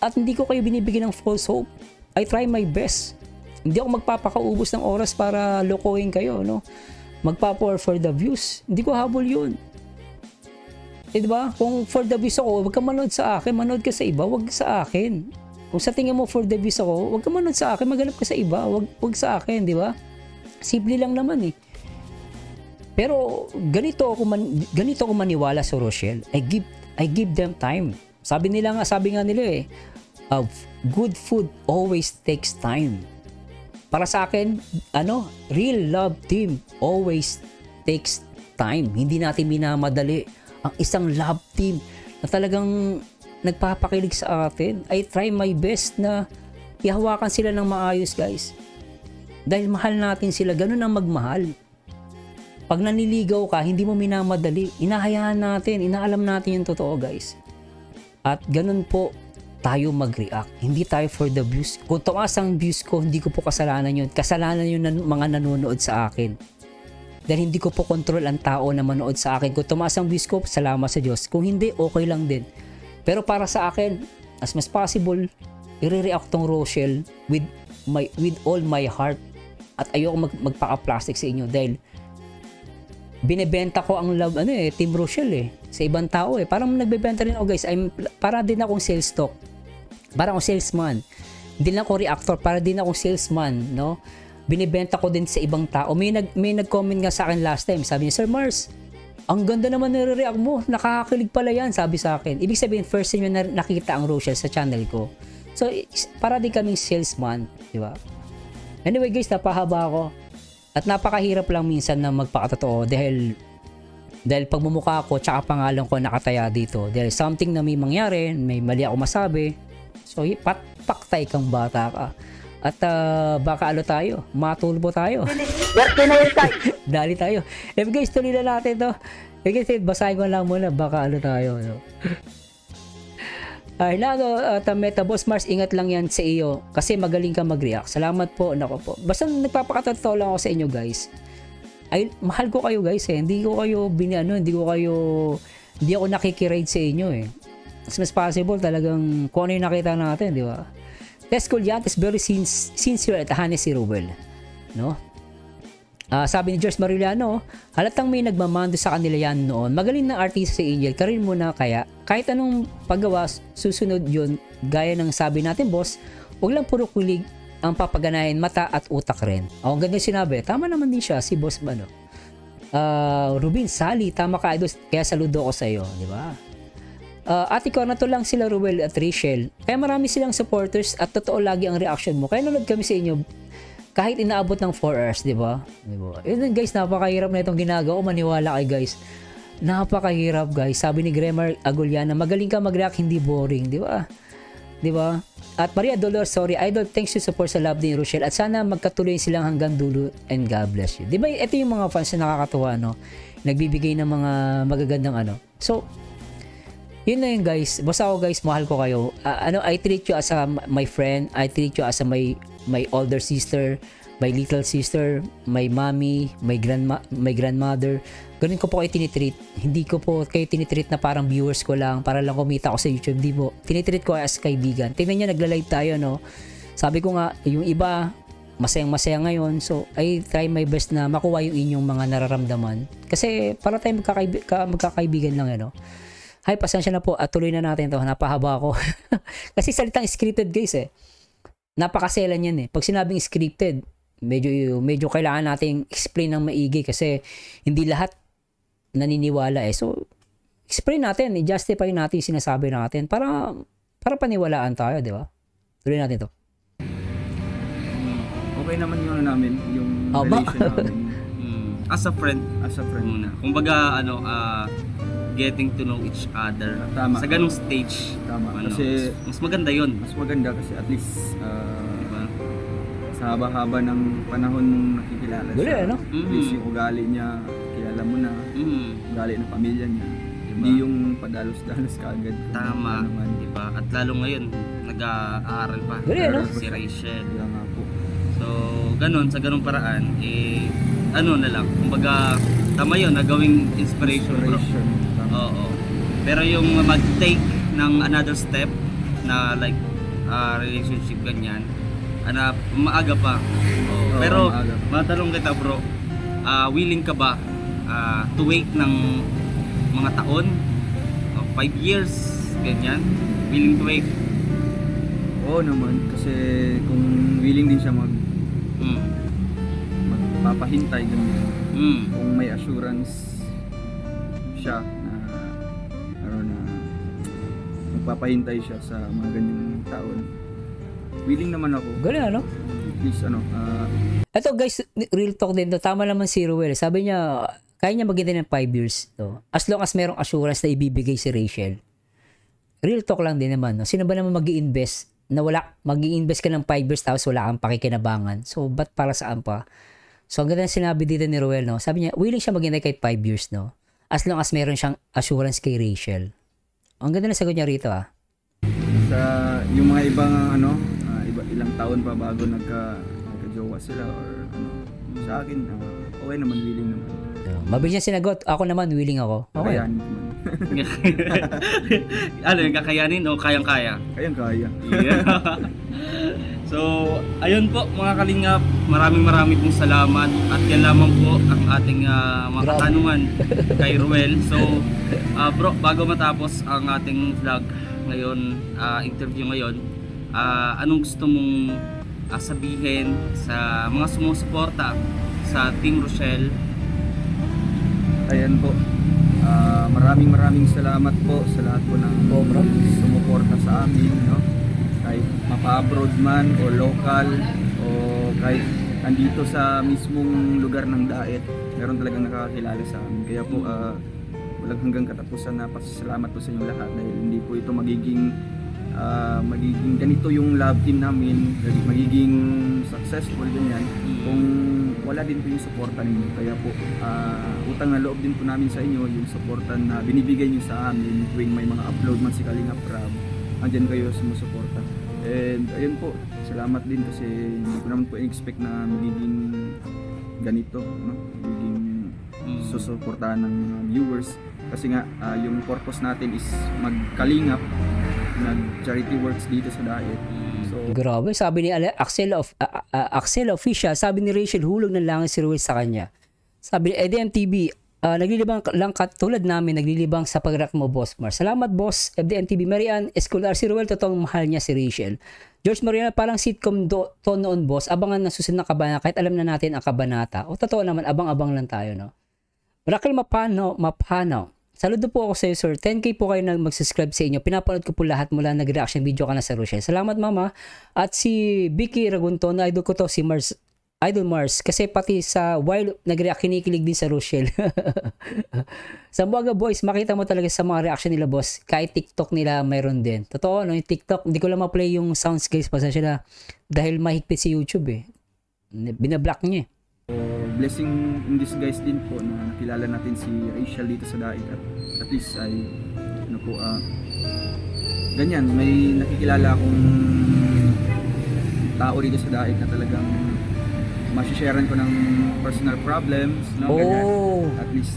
At hindi ko kayo binibigyan ng false hope. I try my best. Hindi ako magpapakaubos ng oras para lokohin kayo, no? Magpa-pour for the views. Hindi ko habol yun. Diba? Kung for the views ako, wag ka manood sa akin, manood ka sa iba, wag sa akin. Kung sa tingin mo for the views ako, wag ka manood sa akin, maghanap ka sa iba, wag sa akin, di ba? Simple lang naman Pero ganito ako maniwala sa Rochelle. I give them time. Sabi nga nila good food always takes time. Para sa akin, real love team always takes time. Hindi natin minamadali ang isang love team na talagang nagpapakilig sa atin. I try my best na ihawakan sila ng maayos guys. Dahil mahal natin sila, ganun ang magmahal. Pag naniligaw ka, hindi mo minamadali. Inahayaan natin, inaalam natin yung totoo guys. At ganun po tayo mag-react. Hindi tayo for the views. Kung tumaas ang views ko, hindi ko po kasalanan yun. Kasalanan yun ng mga nanonood sa akin. Dahil hindi ko po control ang tao na manood sa akin. Kung tumaas ang views ko, salamat sa Diyos. Kung hindi, okay lang din. Pero para sa akin, as much possible, i-react tong Rochelle with all my heart. At ayoko magpaka-plastic sa inyo dahil binebenta ko ang love Team Rochelle sa ibang tao Parang nagbebenta rin ako guys. Para din akong sales talk. Para akong salesman. Hindi lang ako reactor, para din akong salesman, no? Binibenta ko din sa ibang tao. May nag-comment nga sa akin last time. Sabi niya, Sir Mars, ang ganda naman nire-react mo. Nakakakilig pala yan, sabi sa akin. Ibig sabihin, first time na nakita ang Rochelle sa channel ko. So, para din kaming salesman, di ba? Anyway guys, napahaba ako. At napakahirap lang minsan na magpakatotoo dahil pagmumukha ko tsaka pangalan ko nakataya dito. Dahil something na may mangyari, may mali ako masabi. So, paktay kang bata ka. At baka tayo, matulbo tayo. Dali tayo. Guys, tuloy na natin to. Guys, basahin ko lang muna, baka tayo. No? Meta Boss Mars, ingat lang yan sa iyo kasi magaling ka mag-react. Salamat po, nako po. Basta nagpapakatotoo lang ako sa inyo guys. Mahal ko kayo guys Hindi ko kayo hindi ako nakikiride sa inyo As much possible talagang kung ano yung nakita natin, di ba? Tess Colliantes, very sincere at honest si Ruel. No? Sabi ni George Mariliano, halatang may nagmamando sa kanila yan noon. Magaling na artista si Angel, karin mo na kaya. Kahit anong paggawa, susunod yun. Gaya ng sabi natin, boss, huwag lang puro kulig ang papaganahin, mata at utak rin. Ang ganda sinabi, tama naman din siya, si boss ba, no? Rubin, Sally, tama ka, idol, kaya saludo ko sa iyo, di ba? Ate ko, na to lang sila Ruel at Rachel. Kaya marami silang supporters at totoo lagi ang reaction mo. Kaya nanood kami sa inyo. kahit inaabot ng 4 hours, di ba? Di ba? Yun lang guys, napakahirap na itong ginagawa. Maniwala kay guys. Napakahirap guys. Sabi ni Gremar Aguliana, magaling ka mag-react, hindi boring, di ba? Di ba? At Maria Dolores, sorry, Idol, thanks to support sa love ni Rochelle. At sana magkatuloy silang hanggang dulo and God bless you. Di ba? Ito yung mga fans na nakakatuwa, no? Nagbibigay ng mga magagandang ano. So, yun na yun guys. Basta ako guys, mahal ko kayo. I treat you as my friend. I treat you as my older sister, my little sister, my mommy, my grandmother. Ganun ko po kayo tinitreat. Hindi ko po kayo tinitreat na parang viewers ko lang, para lang kumita ako sa YouTube. Di po. Tinitreat ko as kaibigan. Tingnan nyo, nagla-live tayo, no? Sabi ko nga, yung iba, masayang-masaya ngayon. So, I try my best na makuha yung inyong mga nararamdaman. Kasi, para tayo magkakaibigan lang, no? Hi, pasensya na po. At tuloy na natin to. Napahaba ako. Kasi salitang scripted, guys, eh. Napakaselan yan, eh. Pag sinabing scripted, medyo kailangan nating explain ng maigi kasi hindi lahat naniniwala, eh. So, explain natin, i-justify natin yung sinasabi natin para paniwalaan tayo, di ba? Tuloy natin to. Okay naman yung ano namin, yung relation namin. As a friend. As a friend. Muna. Kumbaga, getting to know each other. Tama. Sa ganung stage. Tama. Kasi mas maganda yun. Mas maganda kasi at least diba? Sa haba-haba ng panahon mong nakikilala siya. No? At least yung ugali niya, kilala mo na. Ugali ng pamilya niya. Diba? Hindi yung padalos-dalos ka agad. Tama. Diba? At lalo ngayon, nag-aaral pa. No? Si Rachel. Kaya nga po. So, sa ganung paraan, na lang. Kumbaga, tama yun, nagawing inspiration, bro. Oo. Pero yung mag-take ng another step na like relationship ganyan, maaga pa. Pero maaga. Matanong kita, bro, willing ka ba to wait ng mga taon? 5 years, ganyan? Willing to wait? Oo naman, kasi kung willing din siya magpapahintay ganyan. Kung may assurance siya na magpapahintay siya sa mga ganyang taon, willing naman ako. Galing, ano? Please, Ito guys, real talk din to. Tama naman si Ruel. Sabi niya, kaya niya maghintay ng 5 years to. As long as merong assurance na ibibigay si Rachel. Real talk lang din naman. No? Sino ba naman mag-i-invest na mag-i-invest ka ng 5 years tapos wala kang pakikinabangan? So, ba't para saan pa? So, ang ganda ng sinabi dito ni Ruel, no? Sabi niya, willing siya maghintay kahit 5 years, no? As long as meron siyang assurance kay Rachel. Ang ganda ng sagot niya rito, ah. Sa yung mga ibang ilang taon pa bago nagka-jowa sila or sa akin, okay naman, willing naman. Mabilis niya sinagot. Ako naman, willing ako. Okay. Kakayanin naman. Yung kakayanin o kayang-kaya? Kayang-kaya. Yeah. So, ayun po mga kalingap, maraming pong salamat at yan lamang po ang ating mga katanungan kay Ruel. So, bro, bago matapos ang ating vlog ngayon, interview ngayon, anong gusto mong sabihin sa mga sumusuporta sa Team Rochelle? Ayan po. Maraming salamat po sa lahat po ng sumuporta sa amin, no? Kahit mapa-abroad man o local o kahit andito sa mismong lugar ng Daet, meron talagang nakakakilala sa amin. Kaya po walang hanggang katapusan na pasasalamat po sa inyong lahat dahil hindi po ito magiging ganito yung love team namin, magiging successful ganyan kung wala din po yung suporta ninyo. Kaya po utang na loob din po namin sa inyo yung suporta na binibigay niyo sa amin tuwing may mga upload man si Kalingap Rab. Andyan kayo sumusuporta. And ayun po, salamat din kasi hindi ko naman po expect na magiging ganito, no? Magiging susuportahan ng mga viewers. Kasi nga, yung purpose natin is magkalingap, nag-charity works dito sa Daet. So, grabe, sabi ni Axel Official, sabi ni Rachel, hulog ng langit si Ruel sa kanya. Sabi ni FDMTV, naglilibang lang katulad namin, naglilibang sa pag-react mo, Boss Mar. Salamat, Boss FDMTV. Marian Escolar, si Ruel, totoong mahal niya si Rachel. George Mariana, parang sitcom to noon, Boss. Abangan na susunod na kabanata, kahit alam na natin ang kabanata. O totoo naman, abang-abang lang tayo, no? Raquel Mapano. Saludo po ako sa iyo, sir. 10K po kayo na mag-subscribe sa inyo. Pinapanood ko po lahat mula nag-reaction video ka na sa Rochelle. Salamat, mama. At si Vicky Ragunton, idol ko to, si Idol Mars, kasi pati sa while nag-react, kinikilig din sa Rochelle. Sa Buaga Boys, makita mo talaga sa mga reaction nila, boss. Kahit TikTok nila, mayroon din. Totoo, no? Yung TikTok, hindi ko lang ma-play yung sounds, guys. Pasensya na. Dahil mahigpit si YouTube, eh. Binablock niya, eh. So, blessing in disguise din po na nakilala natin si Rachel dito sa Daig at least ay ano po, ganyan, may nakikilala akong tao dito sa Daig na talagang masisharean ko ng personal problems, no? Ganyan. Oh. At least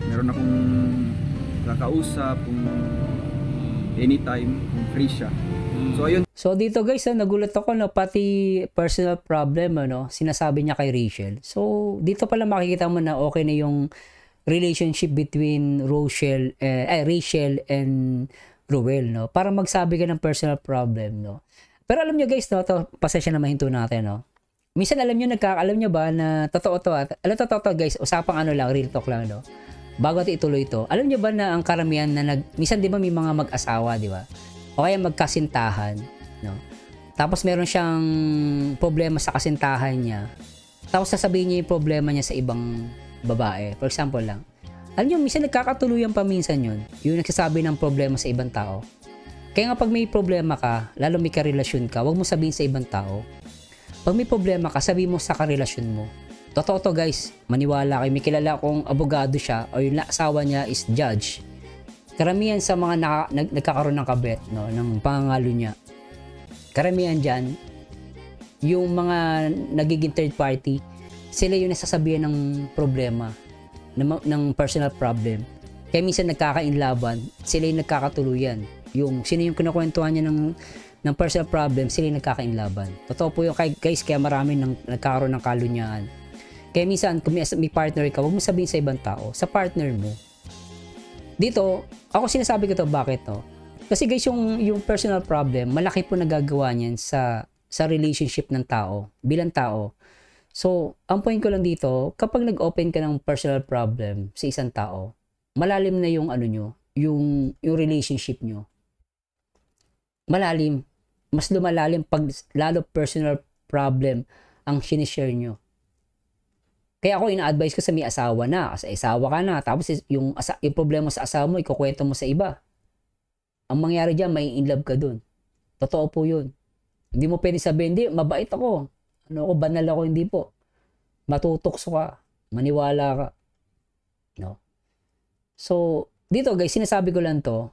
meron akong kakausap kung anytime kung free siya. So ayun. So dito guys, nagulat ako na pati personal problem sinasabi niya kay Rachel. So dito pala makikita mo na okay na yung relationship between Rachel and Ruel, no? Para magsabi ka ng personal problem, no? Pero alam niyo guys, no, to pasensya na mahinto natin, no. Minsan alam niyo ba na totoo to, totoo guys, usapang lang, real talk lang, no. Bago ituloy ito, alam niyo ba na ang karamihan na minsan 'di ba may mga mag-asawa, 'di ba? O kaya magkasintahan, no? Tapos meron siyang problema sa kasintahan niya. Tapos sasabihin niya yung problema niya sa ibang babae. For example lang. Alam niyo, minsan nagkakatuluyan pa minsan yun. Yung nagsasabi ng problema sa ibang tao. Kaya nga pag may problema ka, lalo may karelasyon ka, huwag mo sabihin sa ibang tao. Pag may problema ka, sabihin mo sa karelasyon mo. Totoo to guys, maniwala kayo. May kilala akong abogado siya o yung asawa niya is judge. Karamihan sa mga nagkakaroon ng kabet, no, ng pangangalo niya. Karamihan dyan, yung mga nagiging third party, sila yung nasasabihan ng problema, ng personal problem. Kaya minsan nagkakainlaban, sila yung nagkakatuluyan. Yung sino yung kinukwentuhan niya ng personal problem, sila yung nagkakainlaban. Totoo po yung guys, kaya marami nagkakaroon ng kalunyahan. Kaya minsan, kung may partner ka, huwag mo sabihin sa ibang tao, sa partner mo. Dito, ako sinasabi ko to, bakit to? Kasi guys, yung personal problem, malaki po nagagawa niyan sa relationship ng tao, bilang tao. So, ang point ko lang dito, kapag nag-open ka ng personal problem sa isang tao, malalim na yung yung relationship nyo. Malalim. Mas lumalalim pag lalo personal problem ang sinishare nyo. Kaya ako ina-advise ko sa may asawa na, kasi asawa ka na, tapos yung problema sa asawa mo, ikukwento mo sa iba. Ang mangyari dyan, may in love ka dun. Totoo po yun. Hindi mo pwede sabihin, hindi, mabait ako. Banal ako, hindi po. Matutokso ka. Maniwala ka. No? So, dito guys, sinasabi ko lang to,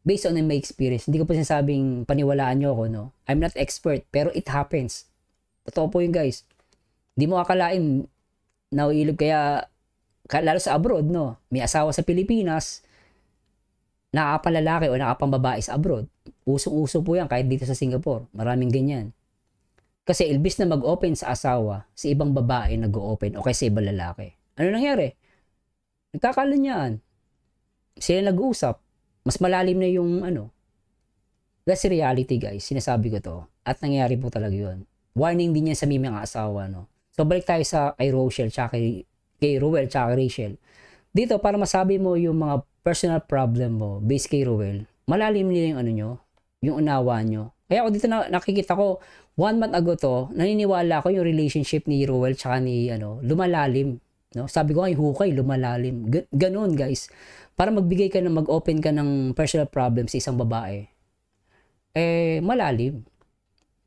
based on my experience. Hindi ko pa sinasabing paniwalaan nyo ako, no? I'm not expert, pero it happens. Totoo po yun guys. Hindi mo akalain, nauilog kaya lalo sa abroad, no? May asawa sa Pilipinas, nakakapalalaki o nakapambabae sa abroad. Usong-uso po yan kahit dito sa Singapore. Maraming ganyan. Kasi ilbis na mag-open sa asawa, sa ibang babae nag-open o kaya sa ibang lalaki. Ano nangyari? Nagkakalunyaan. Sila nag-uusap. Mas malalim na yung That's reality guys. Sinasabi ko to. At nangyari po talaga yun. Warning din yan sa mga asawa, no? So, balik tayo sa kay Rochelle, tsaka kay Ruel, tsaka kay Rachel. Dito, para masabi mo yung mga personal problem mo, based kay Ruel, malalim nila yung yung unawa nyo. Kaya ako dito nakikita ko, 1 month ago to, naniniwala ko yung relationship ni Ruel, tsaka ni, lumalalim. No? Sabi ko nga, hukay, lumalalim. Ganun, guys. Para mag-open ka ng personal problem sa isang babae, malalim.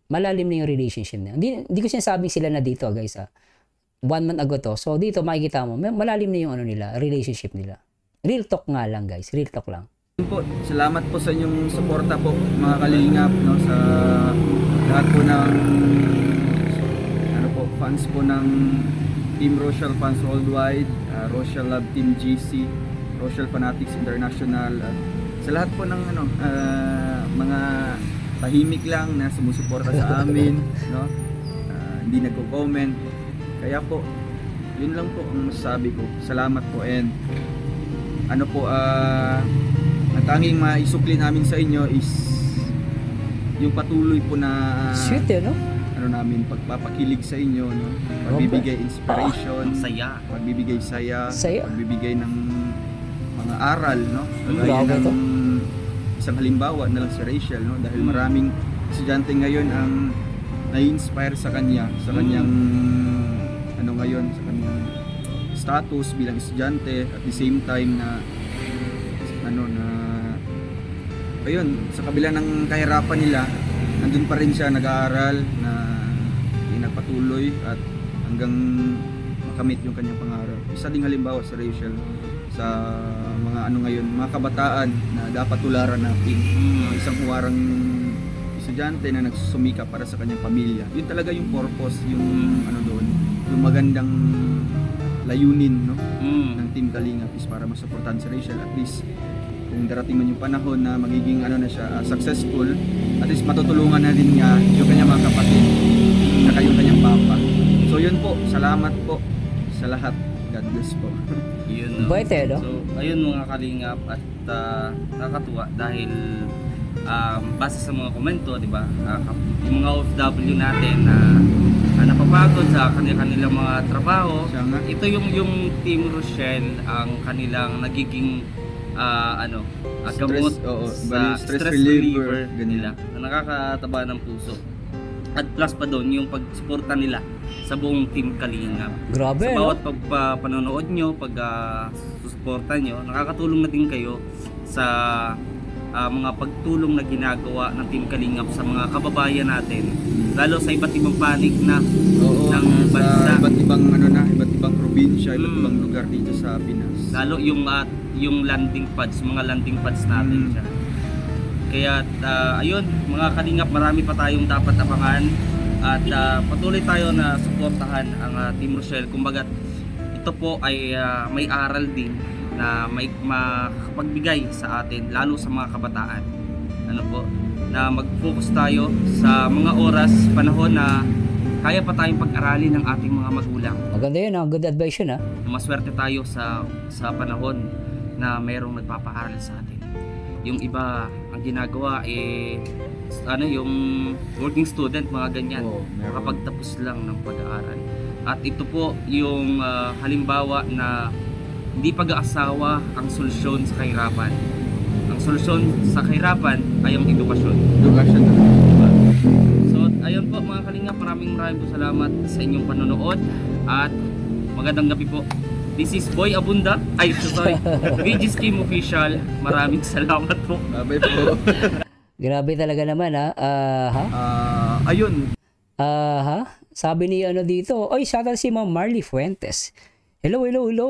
Malalim na yung relationship niya. Hindi ko sinasabing sila na dito, guys. 1 month ago to. So, dito makikita mo, malalim na yung relationship nila. Real talk nga lang, guys. Real talk lang. Po, salamat po sa inyong suporta po, mga kalingap, no, sa lahat po ng fans po ng Team Rochelle Fans Worldwide, Rochelle Love Team GC, Rochelle Fanatics International, sa lahat po ng mga tahimik lang na sumusuporta sa amin, no? Hindi nagko-comment. Kaya po, yun lang po ang masasabi ko. Salamat po, and ang tanging maisukli namin sa inyo is yung patuloy po na Sweet, no? namin pagpapakilig sa inyo, no? Pagbibigay inspiration, saya. pagbibigay saya, Saya. pagbibigay ng mga aral, no? Grabe to. Isang halimbawa na lang si Rachel, no? Dahil maraming estudyante ngayon ang na-inspire sa kanya, sa kanyang ano ngayon, sa kanyang status bilang estudyante, at the same time na ayun, sa kabila ng kahirapan nila, nandun pa rin siya nag-aaral, na nagpatuloy at hanggang makamit yung kanyang pangarap. Isa ding halimbawa si Rachel sa mga ngayon, mga kabataan na dapat tularan natin. Isang huwarang estudyante na nagsusumika para sa kanyang pamilya. Yun talaga yung purpose, yung doon, yung magandang layunin, no, ng Team Kalingap is para masuportahan si Rachel. At least kung darating man yung panahon na magiging na siya successful, at least matutulungan na din niya yung kanyang mga kapatid na yung kanyang papa. So yun po, salamat po sa lahat. God bless po. Yun, no? No? So ayun mga kalingap, at nakakatuwa dahil base sa mga komento, di ba, yung mga OFW natin na napapagod sa kanilang mga trabaho, ito yung Team Rochelle ang kanilang nagiging gamot sa stress reliever nila, na nakakataba ng puso. At plus pa doon yung pagsuporta nila sa buong Team Kalingap. Grabe, sa bawat panonood nyo, susuporta nyo, nakakatulong na din kayo sa mga pagtulong na ginagawa ng Team Kalingap sa mga kababayan natin, lalo sa iba't ibang panig na ng bansa, iba't ibang probinsya, iba't ibang lugar dito sa Pinas. Lalo yung landing pads, mga landing pads natin siya. Kaya ayun mga kalingap, marami pa tayong dapat abangan, at patuloy tayo na suportahan ang Team Rochelle. Kumbaga ito po ay may aral din na may makapagbigay sa atin, lalo sa mga kabataan. Na mag-focus tayo sa mga oras, panahon na kaya pa tayong pag-aralin ng ating mga magulang. Maganda yun, good advice yun. Maswerte tayo sa panahon na mayroong nagpapaaral sa atin. Yung iba ang ginagawa yung working student, mga ganyan, makapagtapos lang ng pag-aaral. At ito po yung halimbawa na hindi pag-aasawa ang solusyon sa kahirapan. Ang solusyon sa kahirapan ay ang edukasyon. So ayun po mga kalingap, maraming po salamat sa inyong panonood, at magandang gabi po. This is Boy Abunda. VG Scheme Official. Maraming salamat po. Bye po. Grabe talaga naman Ayun. Sabi ni dito, shoutout si Ma'am Marley Fuentes. Hello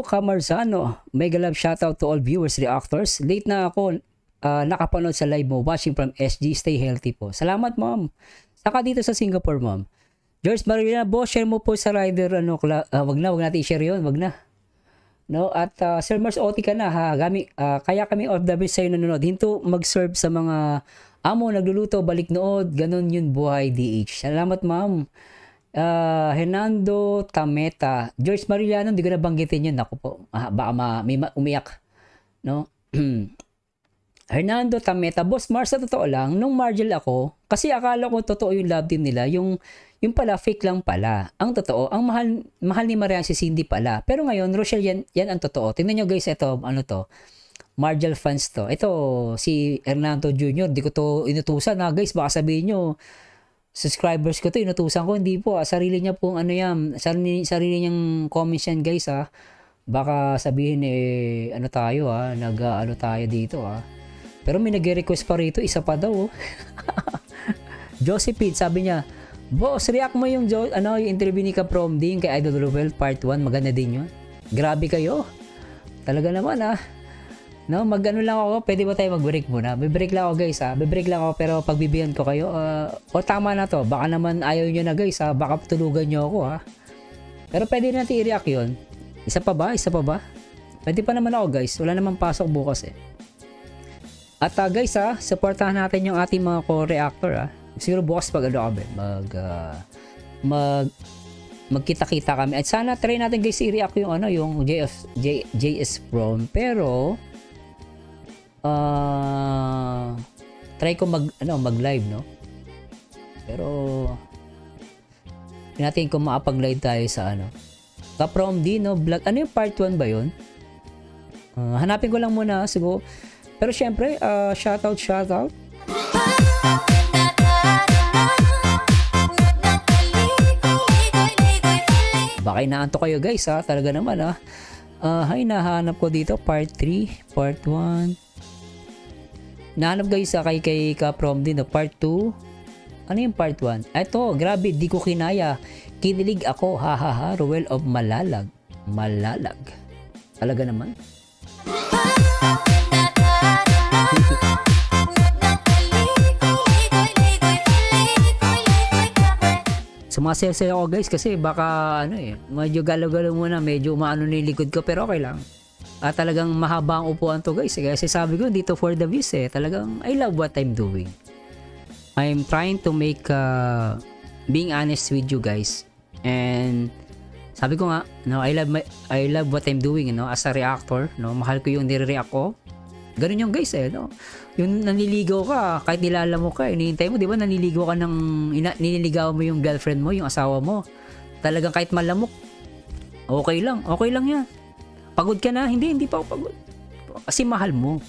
Kamarzano. Mega love shoutout to all viewers, reactors. Late na ako nakapanood sa live mo. Watching from SG. Stay healthy po. Salamat, Ma'am. Saka dito sa Singapore, Ma'am. George Marina, boss, share mo po sa rider. Wag natin i-share yun. Wag na. No, at Sir Mars, OT ka na ha. Kaya kami OFW sa'yo nanonood. Hinto mag-serve sa mga amo, nagluluto, balik nood. Ganon yun buhay, DH. Salamat, Ma'am. Hernando Tameta. George Mariano, hindi ko na banggitin yun. Ako po, baka may umiyak. No? Hernando Tameta. Boss Mars, sa totoo lang, nung Margel ako, kasi akala ko totoo yung love team nila, yung pala fake lang pala. Ang totoo, ang mahal ni Marian si Cindy pala. Pero ngayon, Rochelle, yan ang totoo. Tingnan nyo guys, ito, Margel fans to. Ito, si Hernando Jr. Di ko to inutusan na guys. Baka sabihin nyo, subscribers ko to, inutusan ko. Hindi po, sarili niya pong sarili niyang comments yan guys ha. Baka sabihin tayo tayo dito Pero may nag-request pa rito, isa pa daw Josephine, sabi niya, boss, react mo yung interview ni Kaprom din kay Idol Ruel Part 1. Maganda din yun. Grabe kayo. Talaga naman No, mag-ano lang ako. Pwede ba tayo mag-break muna? Be-break lang ako guys Be-break lang ako pero pagbibigyan ko kayo. Tama na to. Baka naman ayaw nyo na guys Baka tulugan nyo ako Pero pwede natin i-react yun. Isa pa ba? Pwede pa naman ako guys. Wala namang pasok bukas At guys supportahan natin yung ating mga co-reactor Siguro bukas pag kami magkita-kita kami. At sana try natin guys i-react yung yung JS Prom. Pero try ko mag-live no. Pero natin kung makapag-live tayo sa Kaprom din vlog. Ano yung part 1 ba yun? Hanapin ko lang muna siguro. Pero syempre shoutout baka inaanto kayo guys ha, talaga naman ha. Hay, nahanap ko dito part 3, part 1. Nahanap guys ha kay Kaprom din no, part 2. Ano yung part 1? Eto, grabe, di ko kinaya. Kinilig ako, hahaha, Ruel of Malalag. Malalag. Talaga naman. Sumasaya ako guys kasi baka ano medyo galaw-galaw muna, medyo umaano na yung likod ko pero okay lang. Talagang mahaba ang upuan to guys kasi sabi ko dito for the views talagang I love what I'm doing. I'm trying to make being honest with you guys, and sabi ko nga no, I love what I'm doing as a reactor no, mahal ko yung nire-react ko. Ganun yung guys no. Yung naniligaw ka, kahit nilala mo ka, hinihintay mo, di ba naniligaw ka nililigaw mo yung girlfriend mo, yung asawa mo. Talagang kahit malamok, okay lang yan. Pagod ka na? Hindi pa ako pagod. Kasi mahal mo.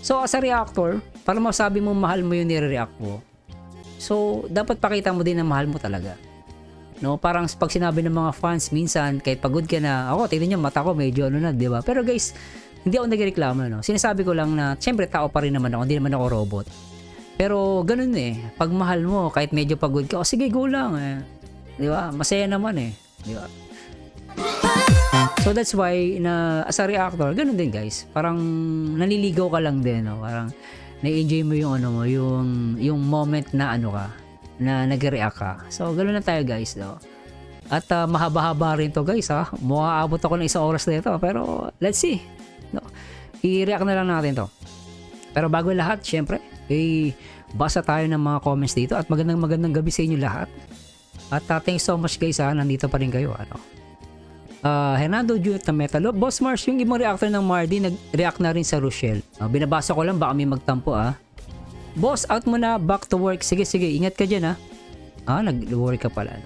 So as a reactor, para masabi mo mahal mo yung nire-react mo, so dapat pakita mo din na mahal mo talaga. No, parang pag sinabi ng mga fans minsan, kahit pagod ka na, ako, tignan niyo, mata ko medyo ano na, di ba? Pero guys, hindi ako nagreklamo no. Sinasabi ko lang na syempre tao pa rin naman ako, hindi naman ako robot. Pero ganun pag mahal mo kahit medyo pagod ka, sige go lang Di ba? Masaya naman di ba? So that's why na as a reactor, ganun din guys. Parang naliligaw ka lang din no. Parang na-enjoy mo yung ano mo, yung moment na ano ka, na nagre-react ka. So ganun lang tayo guys no. At mahaba-haba rin to guys ha. Mukha abot ako ng 1 oras na ito pero let's see. No, i-react na lang natin to. Pero bago lahat, syempre, basa tayo ng mga comments dito at magandang gabi sa inyo lahat. At thanks so much guys nandito pa rin kayo Hernando Junior Metalo, Boss Mars, yung ibang reactor ng Mardy nag-react na rin sa Rochelle. Binabasa ko lang baka may magtampo Boss, out mo na, back to work. Sige, ingat ka dyan nag-work ka pala